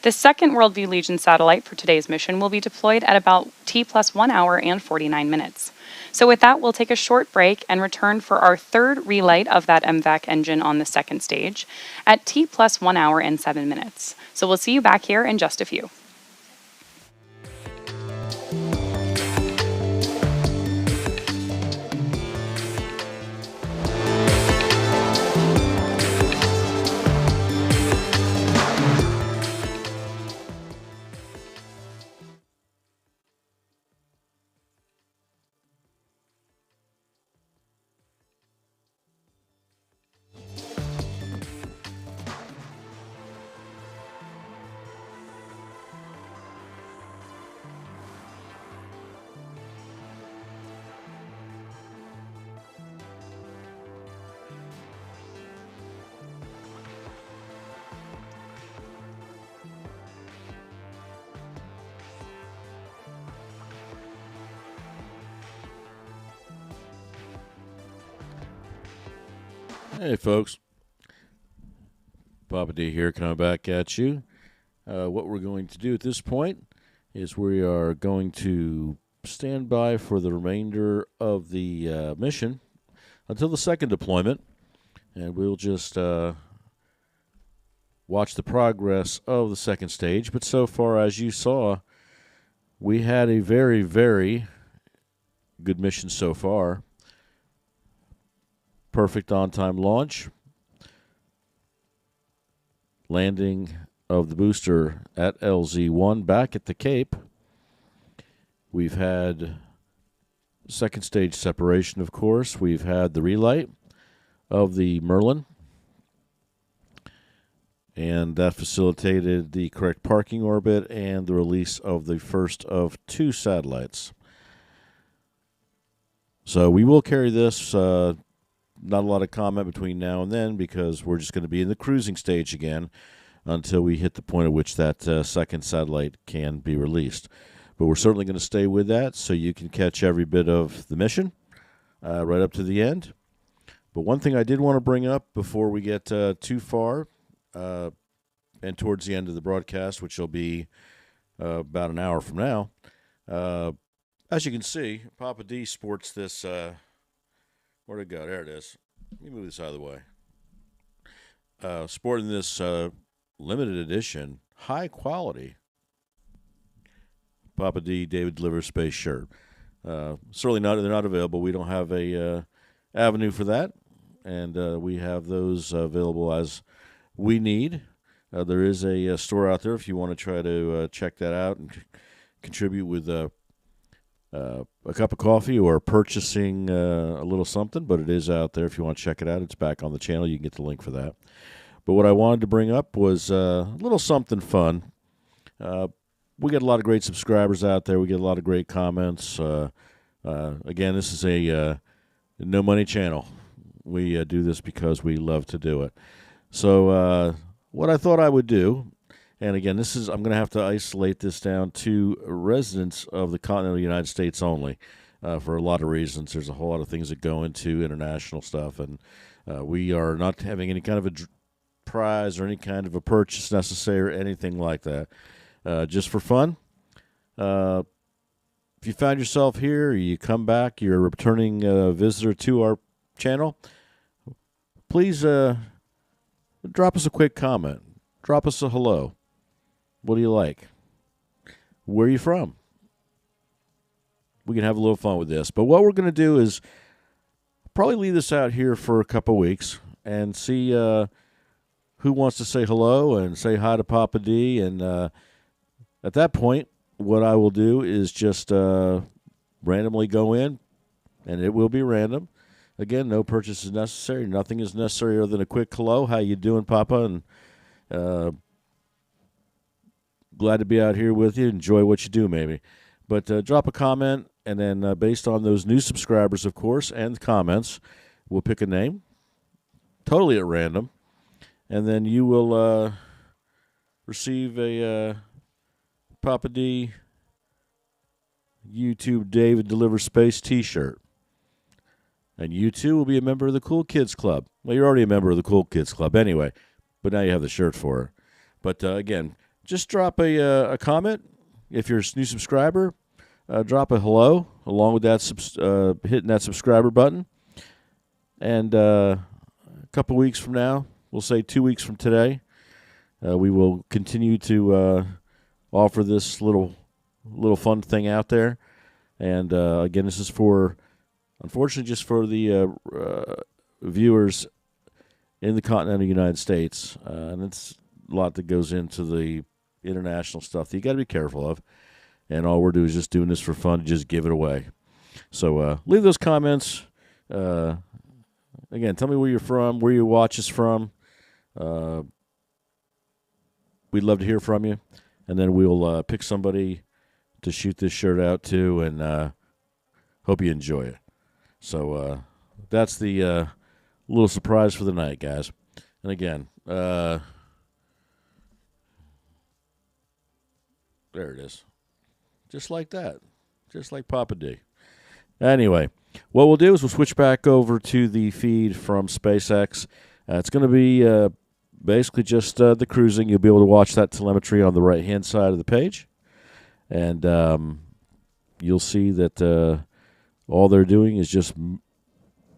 The 2nd Worldview Legion satellite for today's mission will be deployed at about T+1 hour and 49 minutes. So with that, we'll take a short break and return for our 3rd relight of that MVAC engine on the 2nd stage at T+1 hour and 7 minutes. So we'll see you back here in just a few. Hey, folks. Papa D here, coming back at you. What we're going to do at this point is we are going to stand by for the remainder of the mission until the 2nd deployment, and we'll just watch the progress of the 2nd stage. But so far, as you saw, we had a very, very good mission so far. Perfect on-time launch. Landing of the booster at LZ1 back at the Cape. We've had 2nd stage separation, of course. We've had the relight of the Merlin, and that facilitated the correct parking orbit and the release of the first of 2 satellites. So we will carry this. Not a lot of comment between now and then because we're just going to be in the cruising stage again until we hit the point at which that 2nd satellite can be released. But we're certainly going to stay with that so you can catch every bit of the mission right up to the end. But one thing I did want to bring up before we get too far and towards the end of the broadcast, which will be about an hour from now, as you can see, Papa D sports this... where'd it go? There it is. Let me move this out of the way. Sporting this limited edition, high quality Papa D David Delivers Space shirt. Certainly not. They're not available. We don't have a avenue for that, and we have those available as we need. There is a store out there if you want to try to check that out and contribute with a cup of coffee or purchasing a little something, but it is out there if you want to check it out. It's back on the channel. You can get the link for that. But what I wanted to bring up was a little something fun. We get a lot of great subscribers out there. We get a lot of great comments. Again, this is a no-money channel. We do this because we love to do it. So what I thought I would do, and again, I'm going to have to isolate this down to residents of the continental United States only for a lot of reasons. There's a whole lot of things that go into international stuff, and we are not having any kind of a prize or any kind of a purchase necessary or anything like that. Just for fun. If you found yourself here, you come back, you're a returning visitor to our channel, please drop us a quick comment. Drop us a hello. What do you like? Where are you from? We can have a little fun with this. But what we're going to do is probably leave this out here for a couple weeks and see who wants to say hello and say hi to Papa D. And at that point, what I will do is just randomly go in, and it will be random. Again, no purchase is necessary. Nothing is necessary other than a quick hello. How you doing, Papa? And glad to be out here with you. Enjoy what you do, maybe. But drop a comment, and then based on those new subscribers, of course, and comments, we'll pick a name, totally at random, and then you will receive a Papa D YouTube David Delivers Space t-shirt. And you too will be a member of the Cool Kids Club. Well, you're already a member of the Cool Kids Club anyway, but now you have the shirt for her. But again, just drop a comment. If you're a new subscriber, drop a hello along with that hitting that subscriber button. And a couple weeks from now, we'll say 2 weeks from today, we will continue to offer this little fun thing out there. And again, this is unfortunately just for the viewers in the continental United States. And it's a lot that goes into the international stuff that you got to be careful of. And all we're doing is just doing this for fun to just give it away. So leave those comments. Again, tell me where you're from, where you watch us from. We'd love to hear from you. And then we'll pick somebody to shoot this shirt out to, and hope you enjoy it. So that's the little surprise for the night, guys. And again, there it is. Just like that. Just like Papa D. Anyway, what we'll do is we'll switch back over to the feed from SpaceX. It's going to be basically just the cruising. You'll be able to watch that telemetry on the right-hand side of the page. And you'll see that all they're doing is just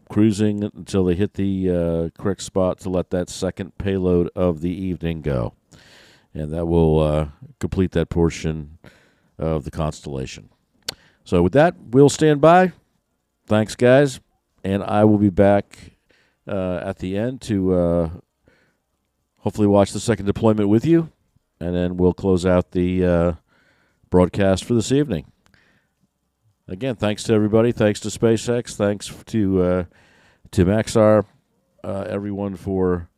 cruising until they hit the correct spot to let that second payload of the evening go. And that will complete that portion of the constellation. So with that, we'll stand by. Thanks, guys. And I will be back at the end to hopefully watch the second deployment with you. And then we'll close out the broadcast for this evening. Again, thanks to everybody. Thanks to SpaceX. Thanks to Maxar, everyone for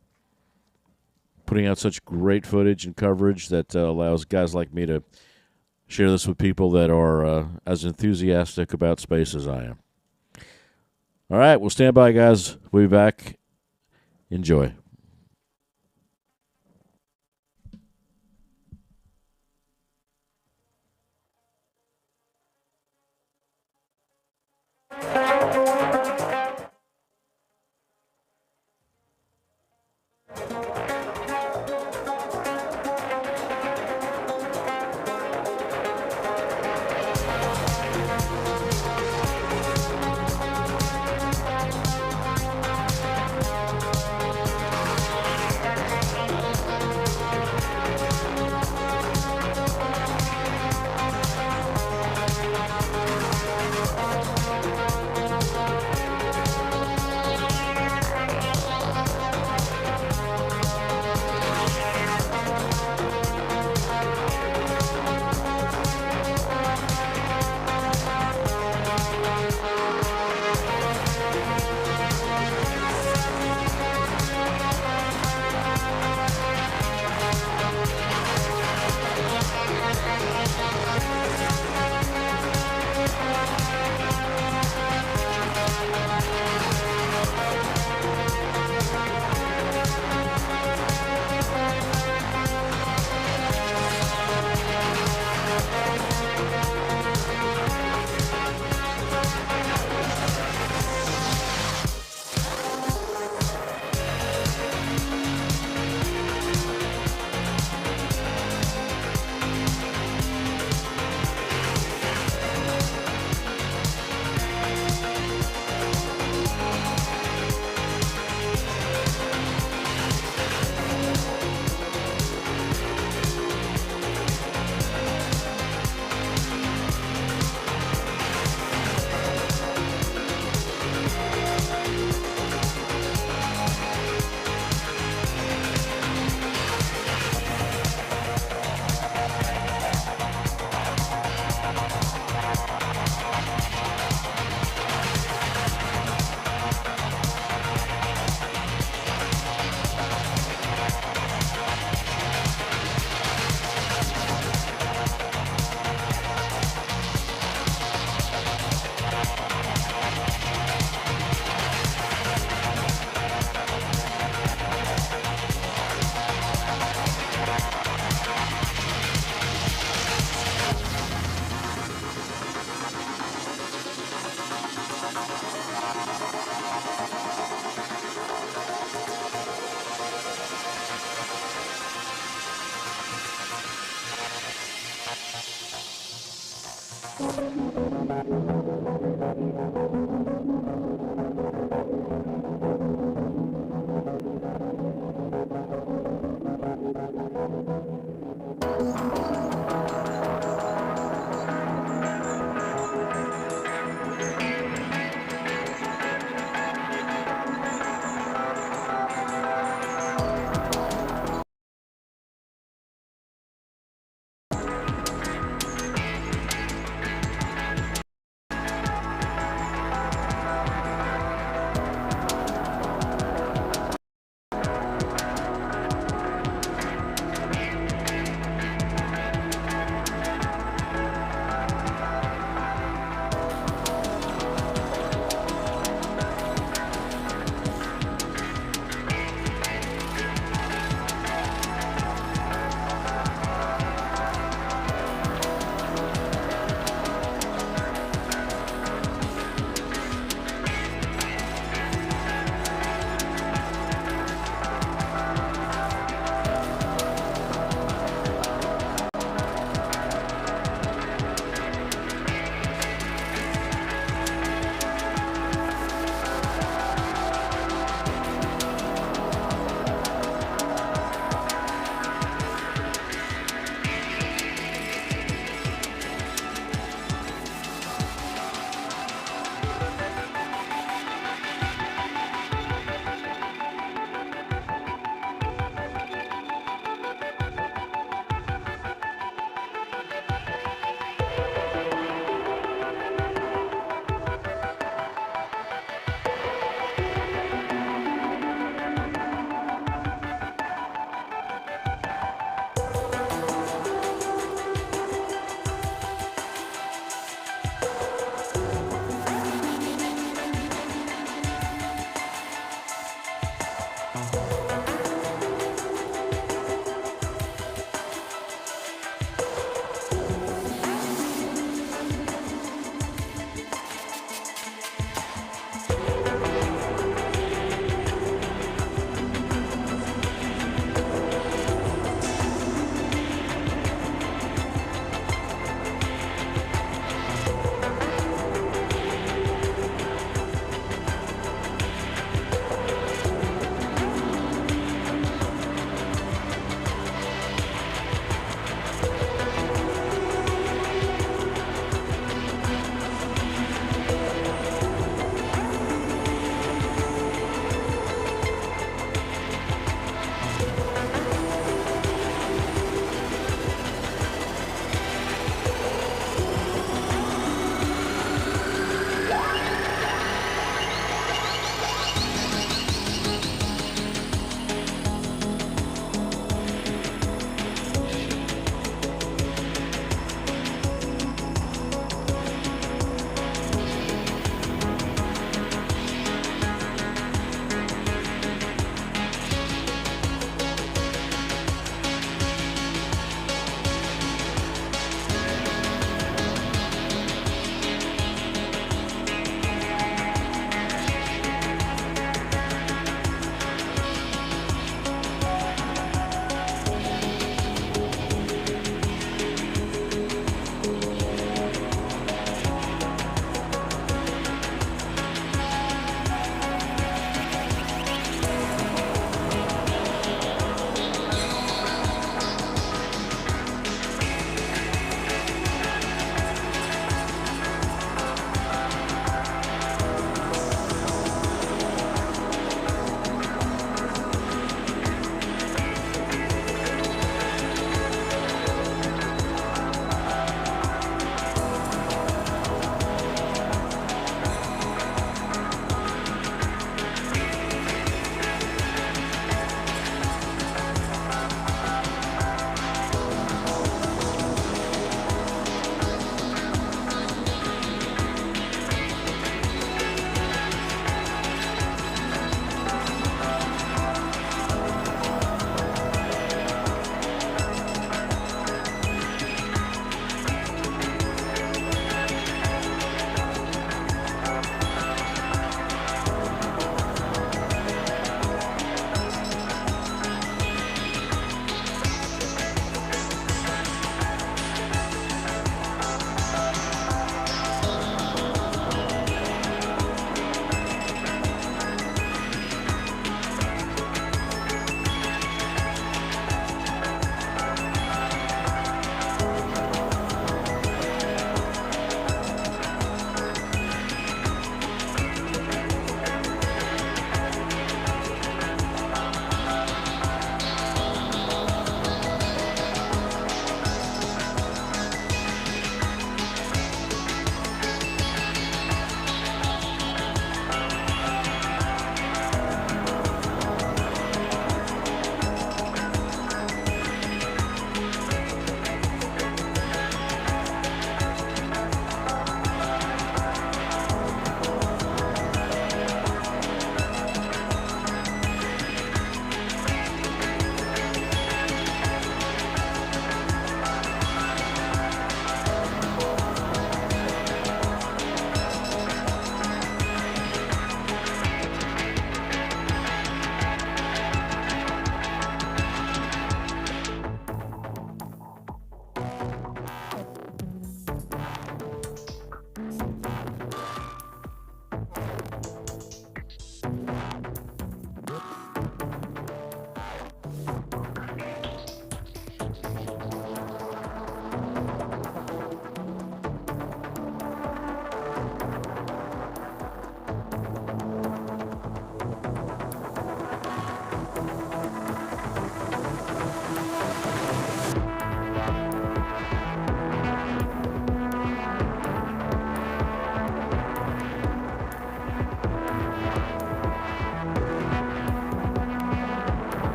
putting out such great footage and coverage that allows guys like me to share this with people that are as enthusiastic about space as I am. All right, we'll stand by, guys. We'll be back. Enjoy.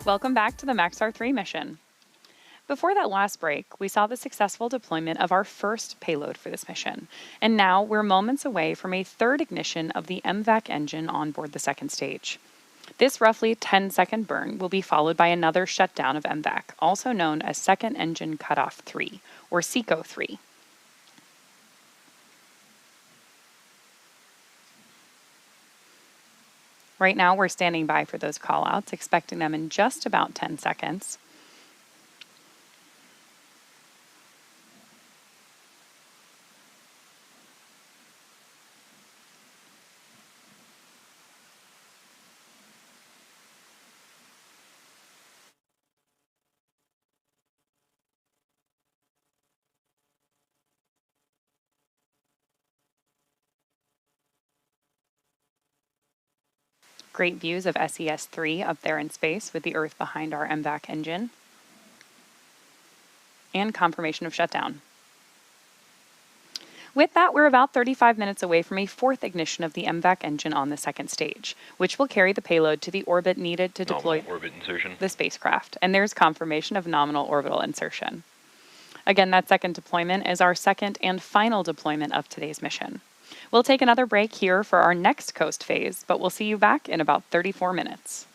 Welcome back to the Maxar 3 mission. Before that last break, we saw the successful deployment of our first payload for this mission, and now we're moments away from a third ignition of the MVAC engine on board the second stage. This roughly 10-second burn will be followed by another shutdown of MVAC, also known as Second Engine Cutoff 3, or SECO 3. Right now, we're standing by for those callouts, expecting them in just about 10 seconds. Great views of SES-3 up there in space with the Earth behind our MVAC engine. And confirmation of shutdown. With that, we're about 35 minutes away from a fourth ignition of the MVAC engine on the second stage, which will carry the payload to the orbit needed to deploy orbit insertion. the spacecraft. And there's confirmation of nominal orbital insertion. Again, that second deployment is our second and final deployment of today's mission. We'll take another break here for our next coast phase, but we'll see you back in about 34 minutes.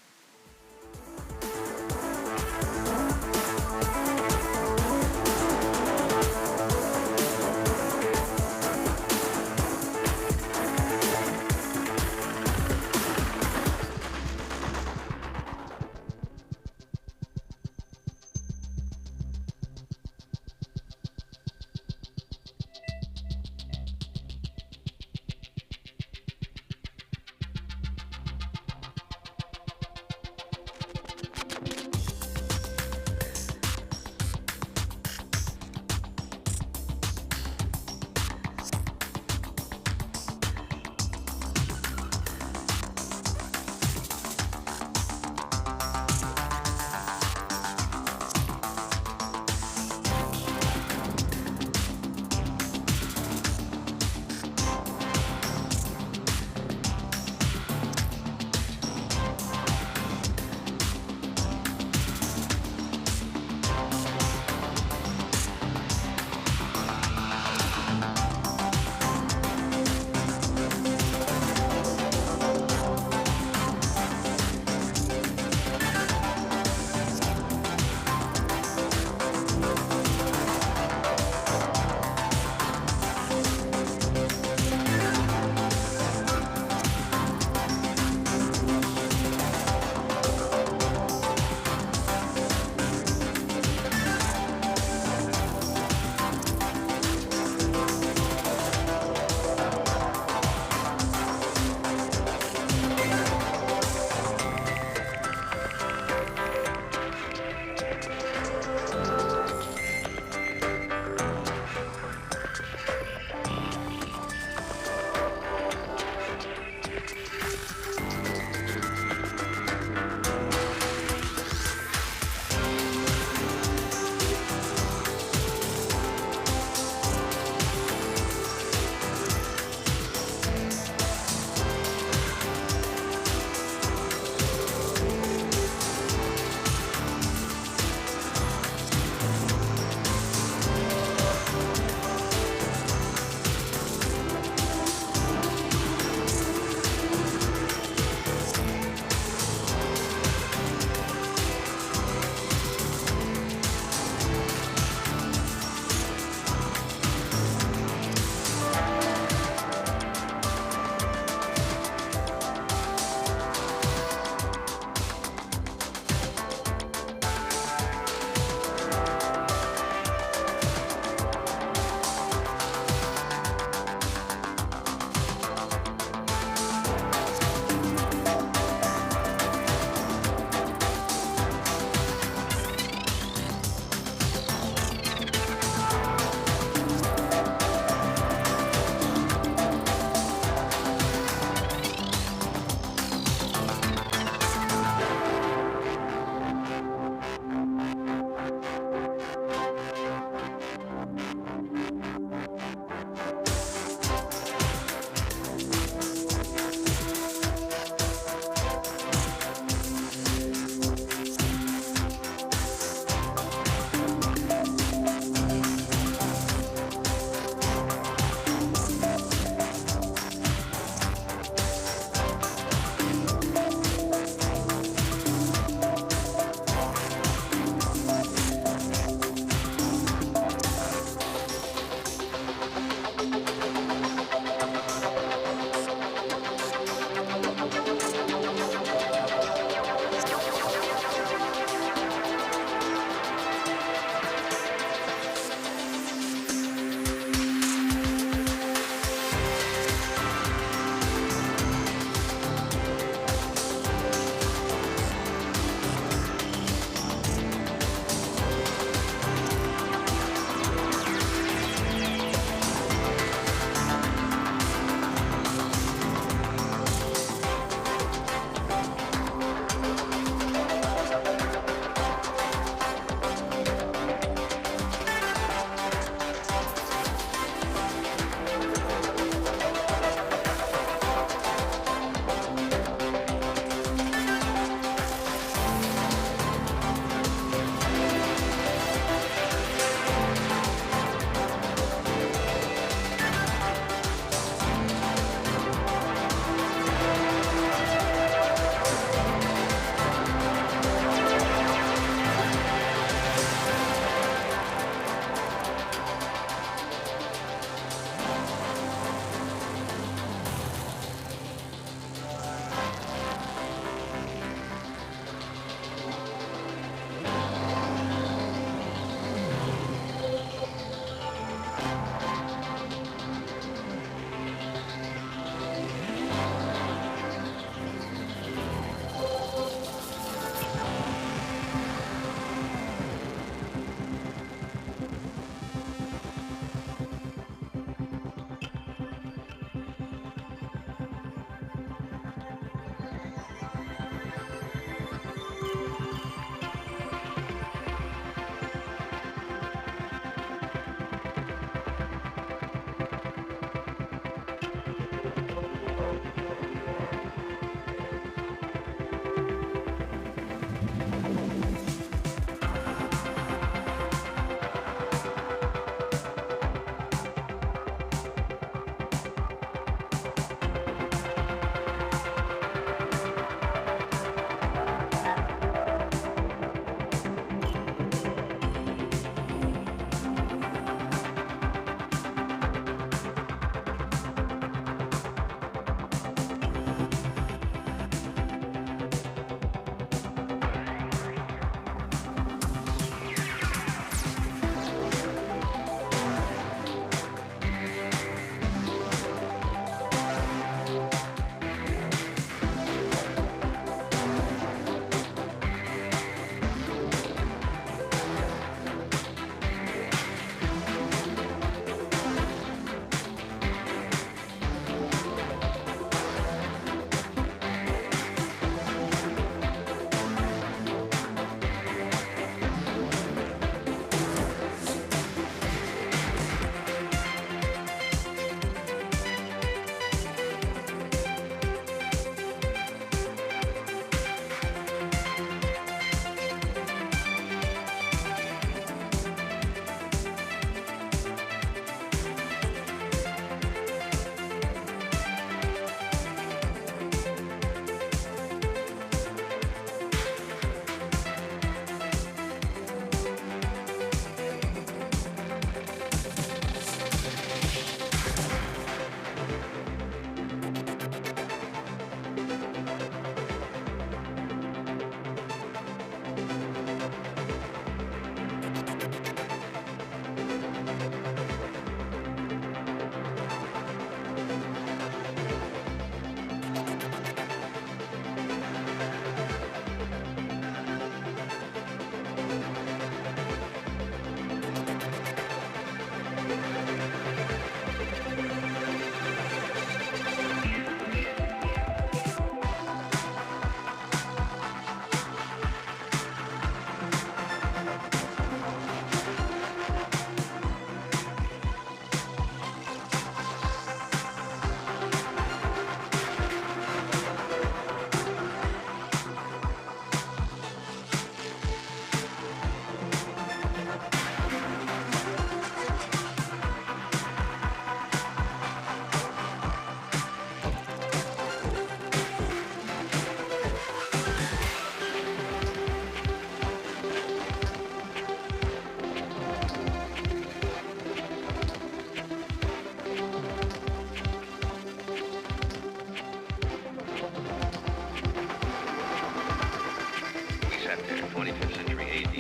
25th century AD.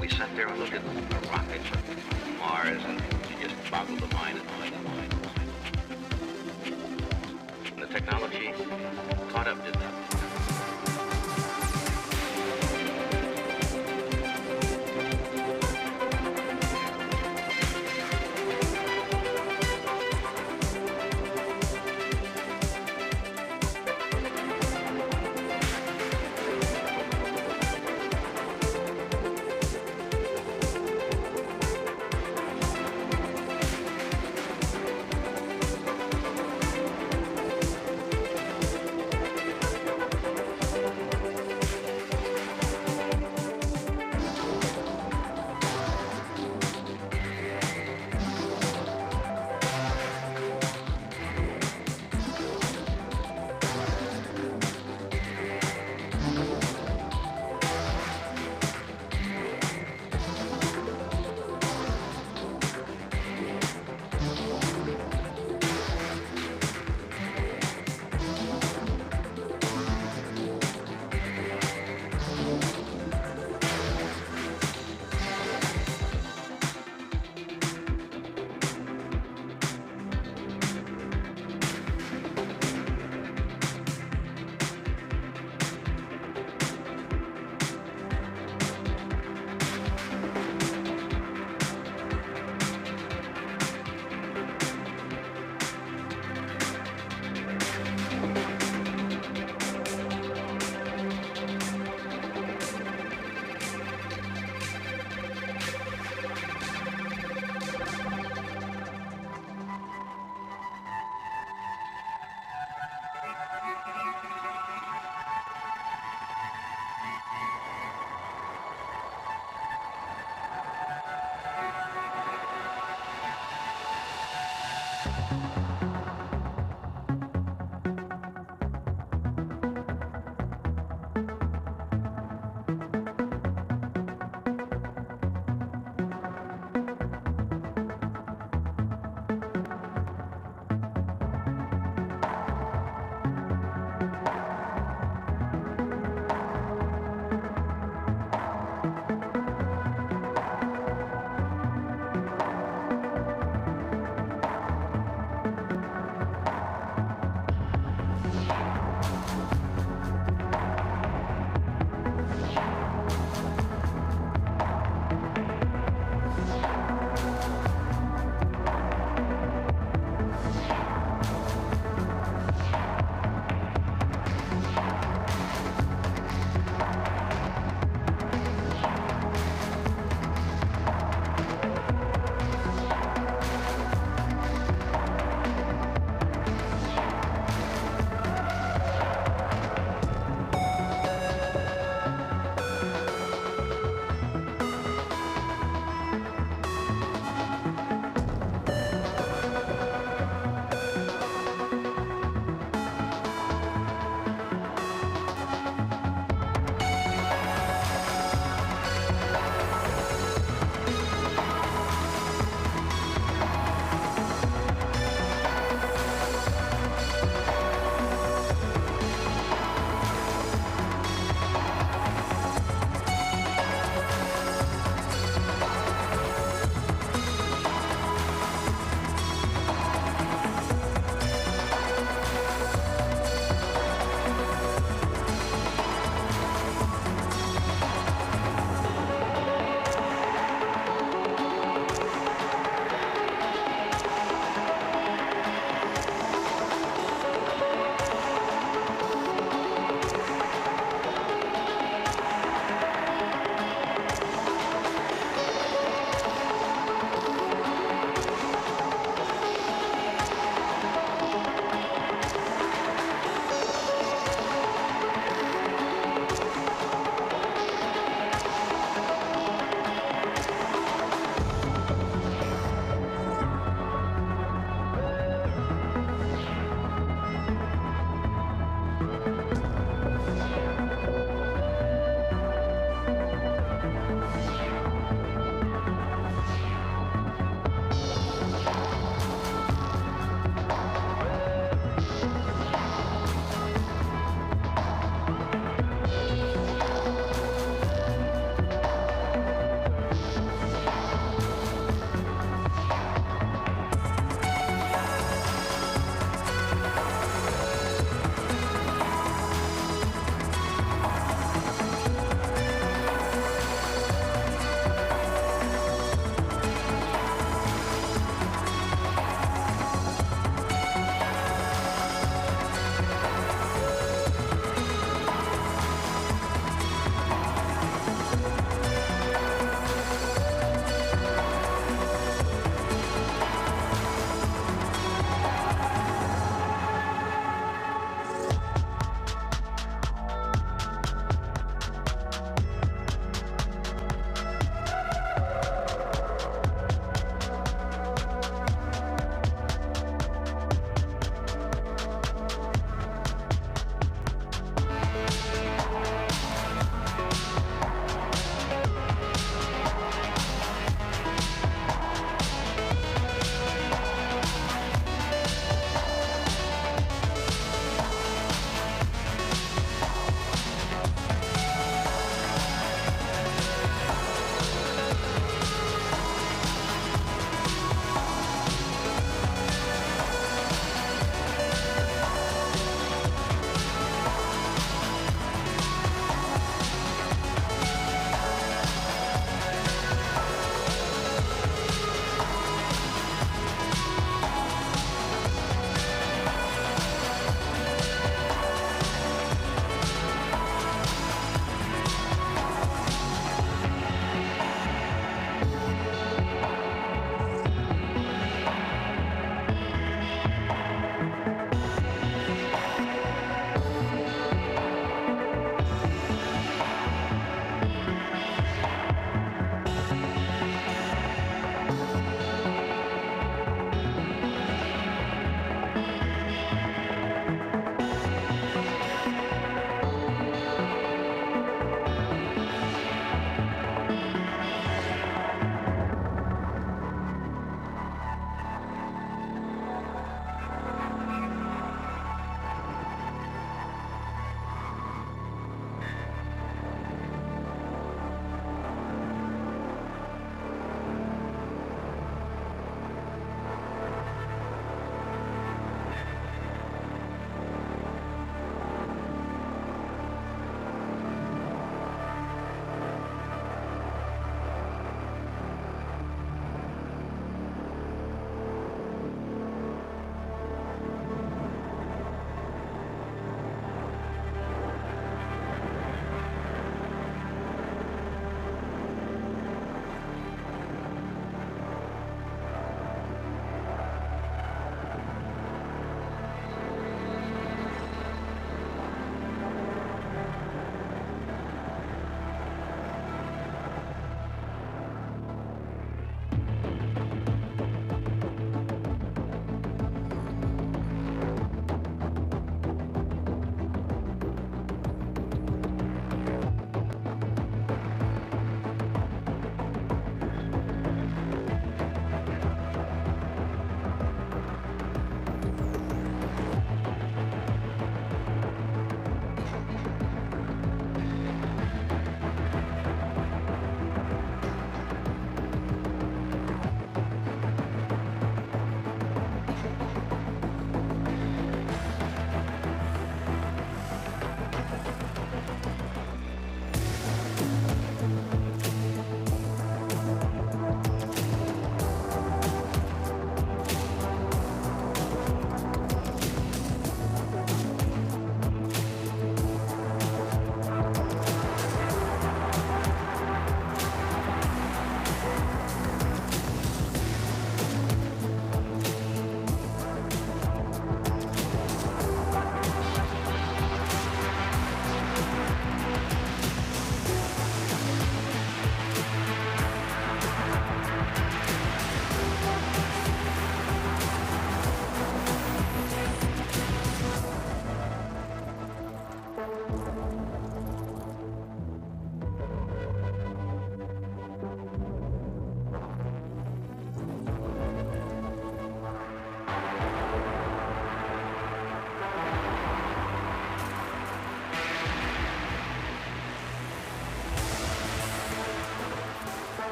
We sat there and looked at a rocket from Mars, and it just boggled the mind. And the technology caught up, didn't it?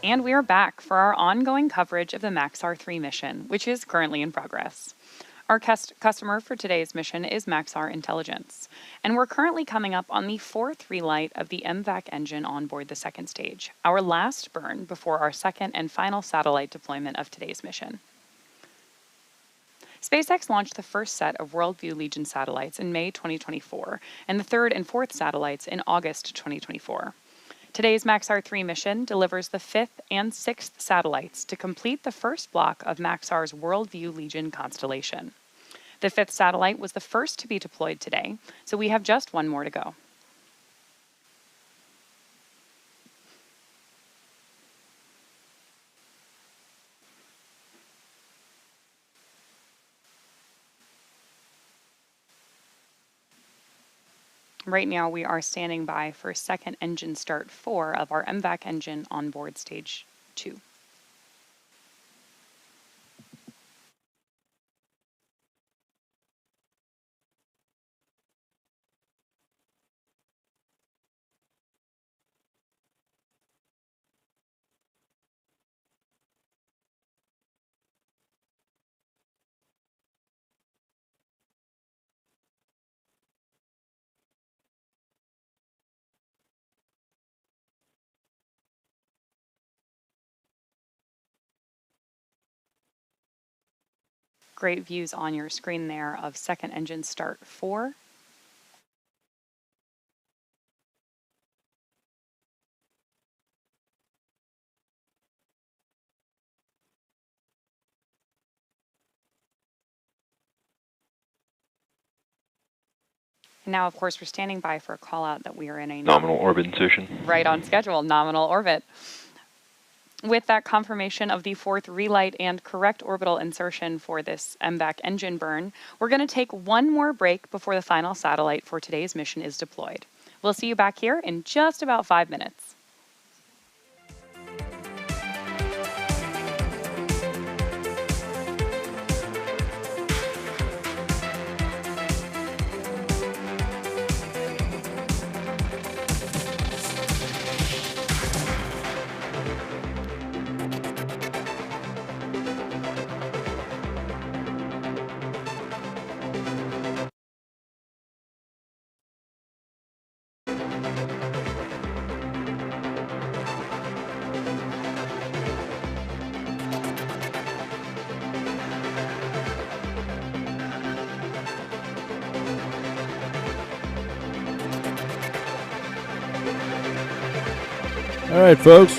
And we are back for our ongoing coverage of the Maxar 3 mission, which is currently in progress. Our customer for today's mission is Maxar Intelligence, and we're currently coming up on the fourth relight of the MVAC engine on board the second stage, our last burn before our second and final satellite deployment of today's mission. SpaceX launched the first set of Worldview Legion satellites in May 2024, and the third and fourth satellites in August 2024. Today's Maxar 3 mission delivers the fifth and sixth satellites to complete the first block of Maxar's Worldview Legion constellation. The fifth satellite was the first to be deployed today, so we have just one more to go. Right now, we are standing by for second engine start 4 of our MVAC engine on board stage 2. Great views on your screen there of second engine start 4. And now, of course, we're standing by for a call out that we are in a Nominal orbit insertion. Right on schedule, nominal orbit. With that confirmation of the fourth relight and correct orbital insertion for this MVAC engine burn, we're going to take one more break before the final satellite for today's mission is deployed. We'll see you back here in just about 5 minutes. All right, folks.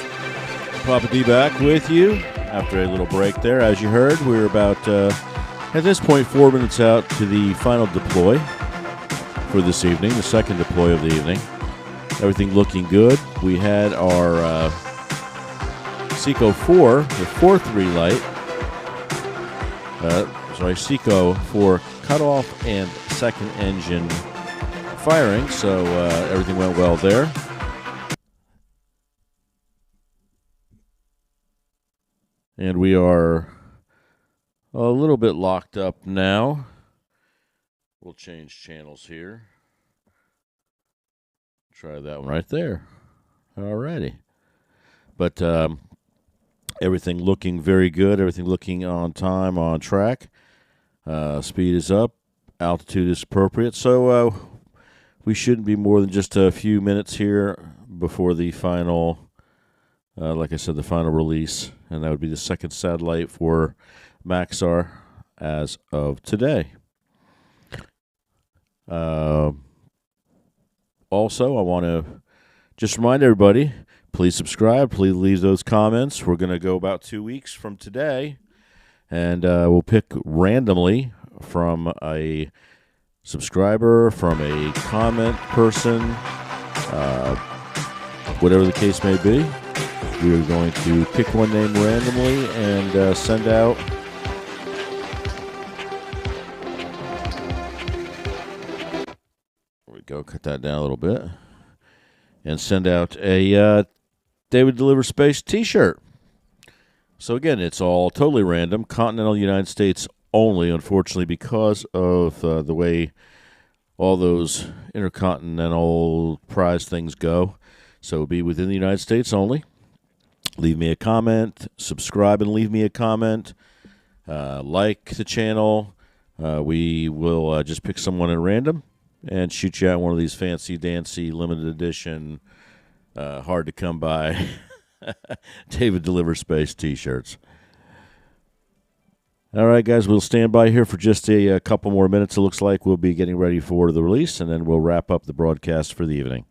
Papa D back with you after a little break there. As you heard, we're about, at this point, 4 minutes out to the final deploy for this evening, the second deploy of the evening. Everything looking good. We had our SECO 4, the fourth relight. SECO 4 cutoff and second engine firing, so everything went well there. And we are a little bit locked up now. We'll change channels here. Try that one right there. Alrighty. But everything looking very good. Everything looking on time, on track. Speed is up. Altitude is appropriate. So we shouldn't be more than just a few minutes here before the final, like I said, the final release. And that would be the second satellite for Maxar as of today. Also, I want to just remind everybody, please subscribe, please leave those comments. We're going to go about 2 weeks from today, and we'll pick randomly from a subscriber, from a comment person, whatever the case may be. We are going to pick one name randomly and send out go cut that down a little bit and send out a David Deliver Space t-shirt. So again, it's all totally random, continental United States only, unfortunately, because of the way all those intercontinental prize things go. So it'll be within the United States only. leave me a comment, subscribe and leave me a comment, like the channel. We will just pick someone at random and shoot you out one of these fancy dancy limited edition, hard to come by David Delivers Space t-shirts. All right, guys, we'll stand by here for just a couple more minutes. It looks like we'll be getting ready for the release, and then we'll wrap up the broadcast for the evening.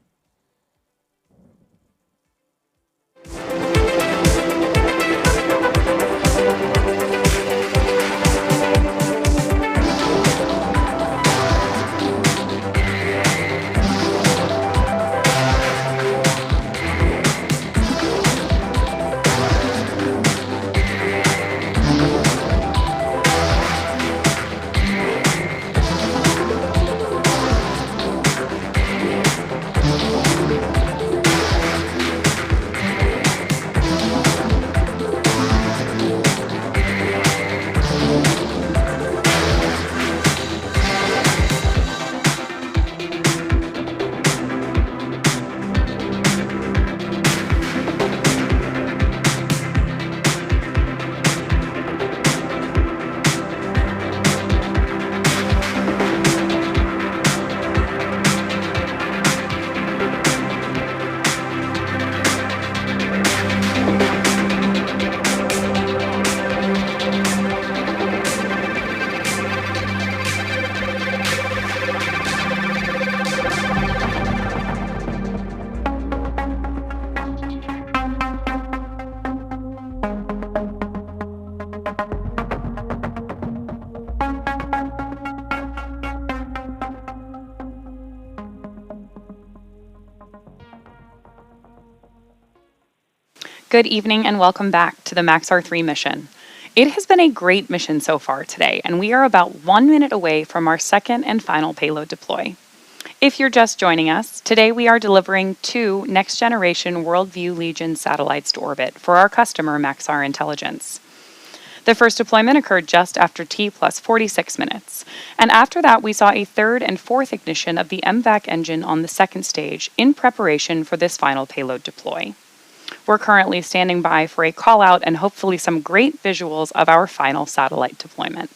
Good evening and welcome back to the Maxar 3 mission. It has been a great mission so far today, and we are about 1 minute away from our second and final payload deploy. If you're just joining us, today we are delivering 2 next-generation Worldview Legion satellites to orbit for our customer Maxar Intelligence. The first deployment occurred just after T plus 46 minutes, and after that we saw a third and fourth ignition of the MVAC engine on the second stage in preparation for this final payload deploy. We're currently standing by for a call out and hopefully some great visuals of our final satellite deployment.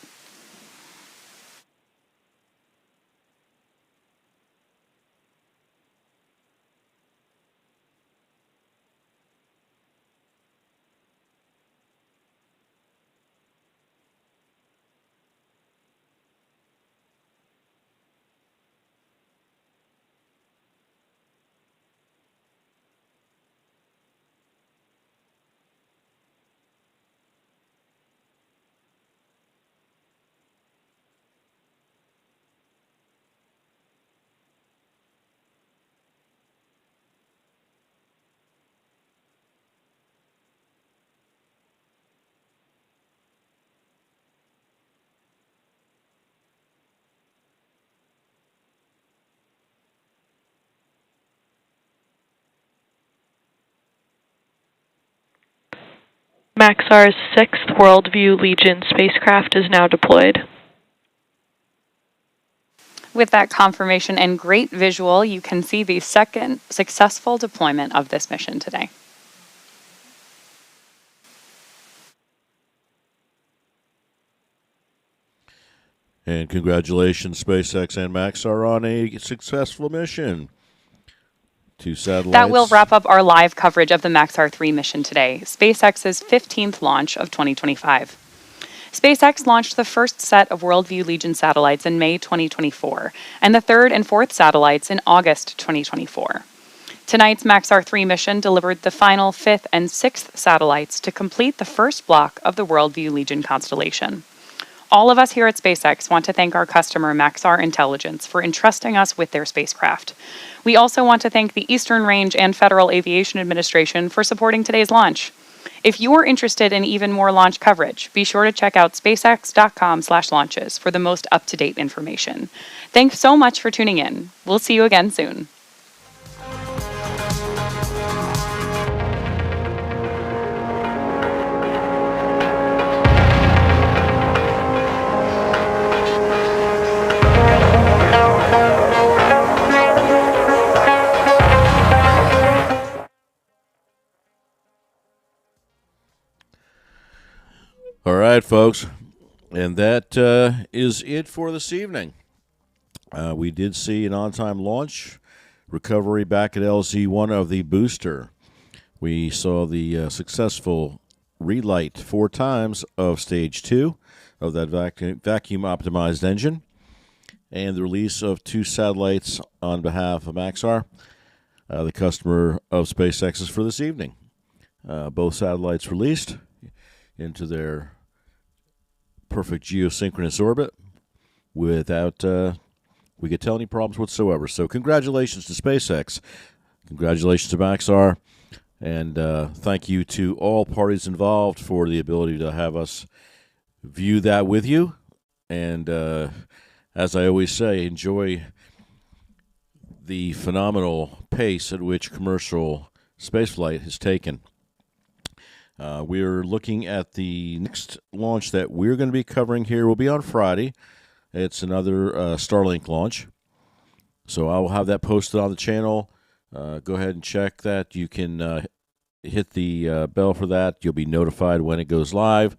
Maxar's 6th Worldview Legion spacecraft is now deployed. With that confirmation and great visual, you can see the second successful deployment of this mission today. And congratulations, SpaceX and Maxar, on a successful mission. 2 satellites. That will wrap up our live coverage of the Maxar 3 mission today, SpaceX's 15th launch of 2025. SpaceX launched the first set of Worldview Legion satellites in May 2024, and the third and fourth satellites in August 2024. Tonight's Maxar 3 mission delivered the final 5th and 6th satellites to complete the first block of the Worldview Legion constellation. All of us here at SpaceX want to thank our customer Maxar Intelligence for entrusting us with their spacecraft. We also want to thank the Eastern Range and Federal Aviation Administration for supporting today's launch. If you are interested in even more launch coverage, be sure to check out spacex.com/launches for the most up-to-date information. Thanks so much for tuning in. We'll see you again soon. All right, folks. And that is it for this evening. We did see an on-time launch, recovery back at LZ1 of the booster. We saw the successful relight 4 times of Stage 2 of that vacuum-optimized engine, and the release of 2 satellites on behalf of Maxar, the customer of SpaceX, for this evening. Both satellites released into their perfect geosynchronous orbit without we could tell any problems whatsoever. So congratulations to SpaceX, congratulations to Maxar, and thank you to all parties involved for the ability to have us view that with you. And as I always say, enjoy the phenomenal pace at which commercial spaceflight has taken. We're looking at the next launch that we're going to be covering here. Will be on Friday. It's another Starlink launch. So I will have that posted on the channel. Go ahead and check that. You can hit the bell for that. You'll be notified when it goes live,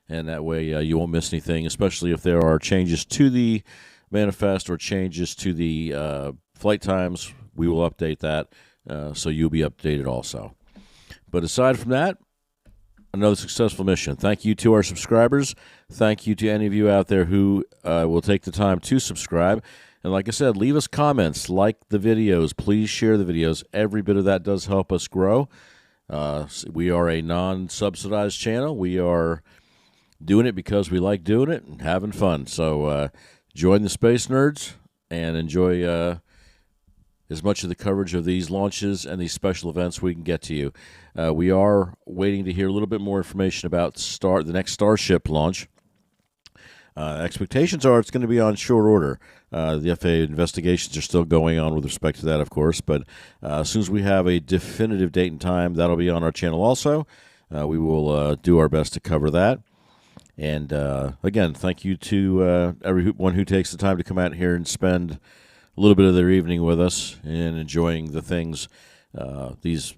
and that way you won't miss anything, especially if there are changes to the manifest or changes to the flight times. We will update that, so you'll be updated also. But aside from that, another successful mission. Thank you to our subscribers. Thank you to any of you out there who will take the time to subscribe. And like I said, leave us comments, like the videos. Please share the videos. Every bit of that does help us grow. We are a non-subsidized channel. We are doing it because we like doing it and having fun. So join the Space Nerds and enjoy as much of the coverage of these launches and these special events we can get to you. We are waiting to hear a little bit more information about the next Starship launch. Expectations are it's going to be on short order. The FAA investigations are still going on with respect to that, of course, but as soon as we have a definitive date and time, that'll be on our channel also. We will do our best to cover that. And again, thank you to everyone who takes the time to come out here and spend a little bit of their evening with us and enjoying the things, these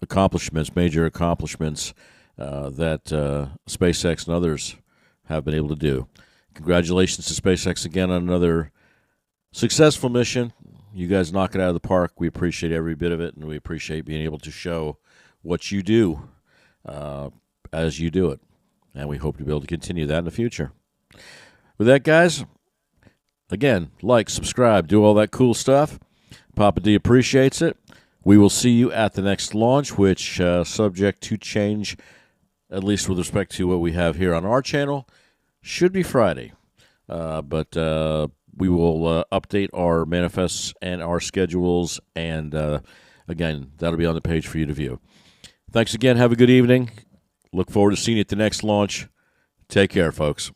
accomplishments, major accomplishments that SpaceX and others have been able to do. Congratulations to SpaceX again on another successful mission. You guys knock it out of the park. We appreciate every bit of it, and we appreciate being able to show what you do as you do it. And we hope to be able to continue that in the future. With that, guys, again, like, subscribe, do all that cool stuff. Papa D appreciates it. We will see you at the next launch, which, subject to change, at least with respect to what we have here on our channel, should be Friday. But we will update our manifests and our schedules, and again, that'll be on the page for you to view. Thanks again. Have a good evening. Look forward to seeing you at the next launch. Take care, folks.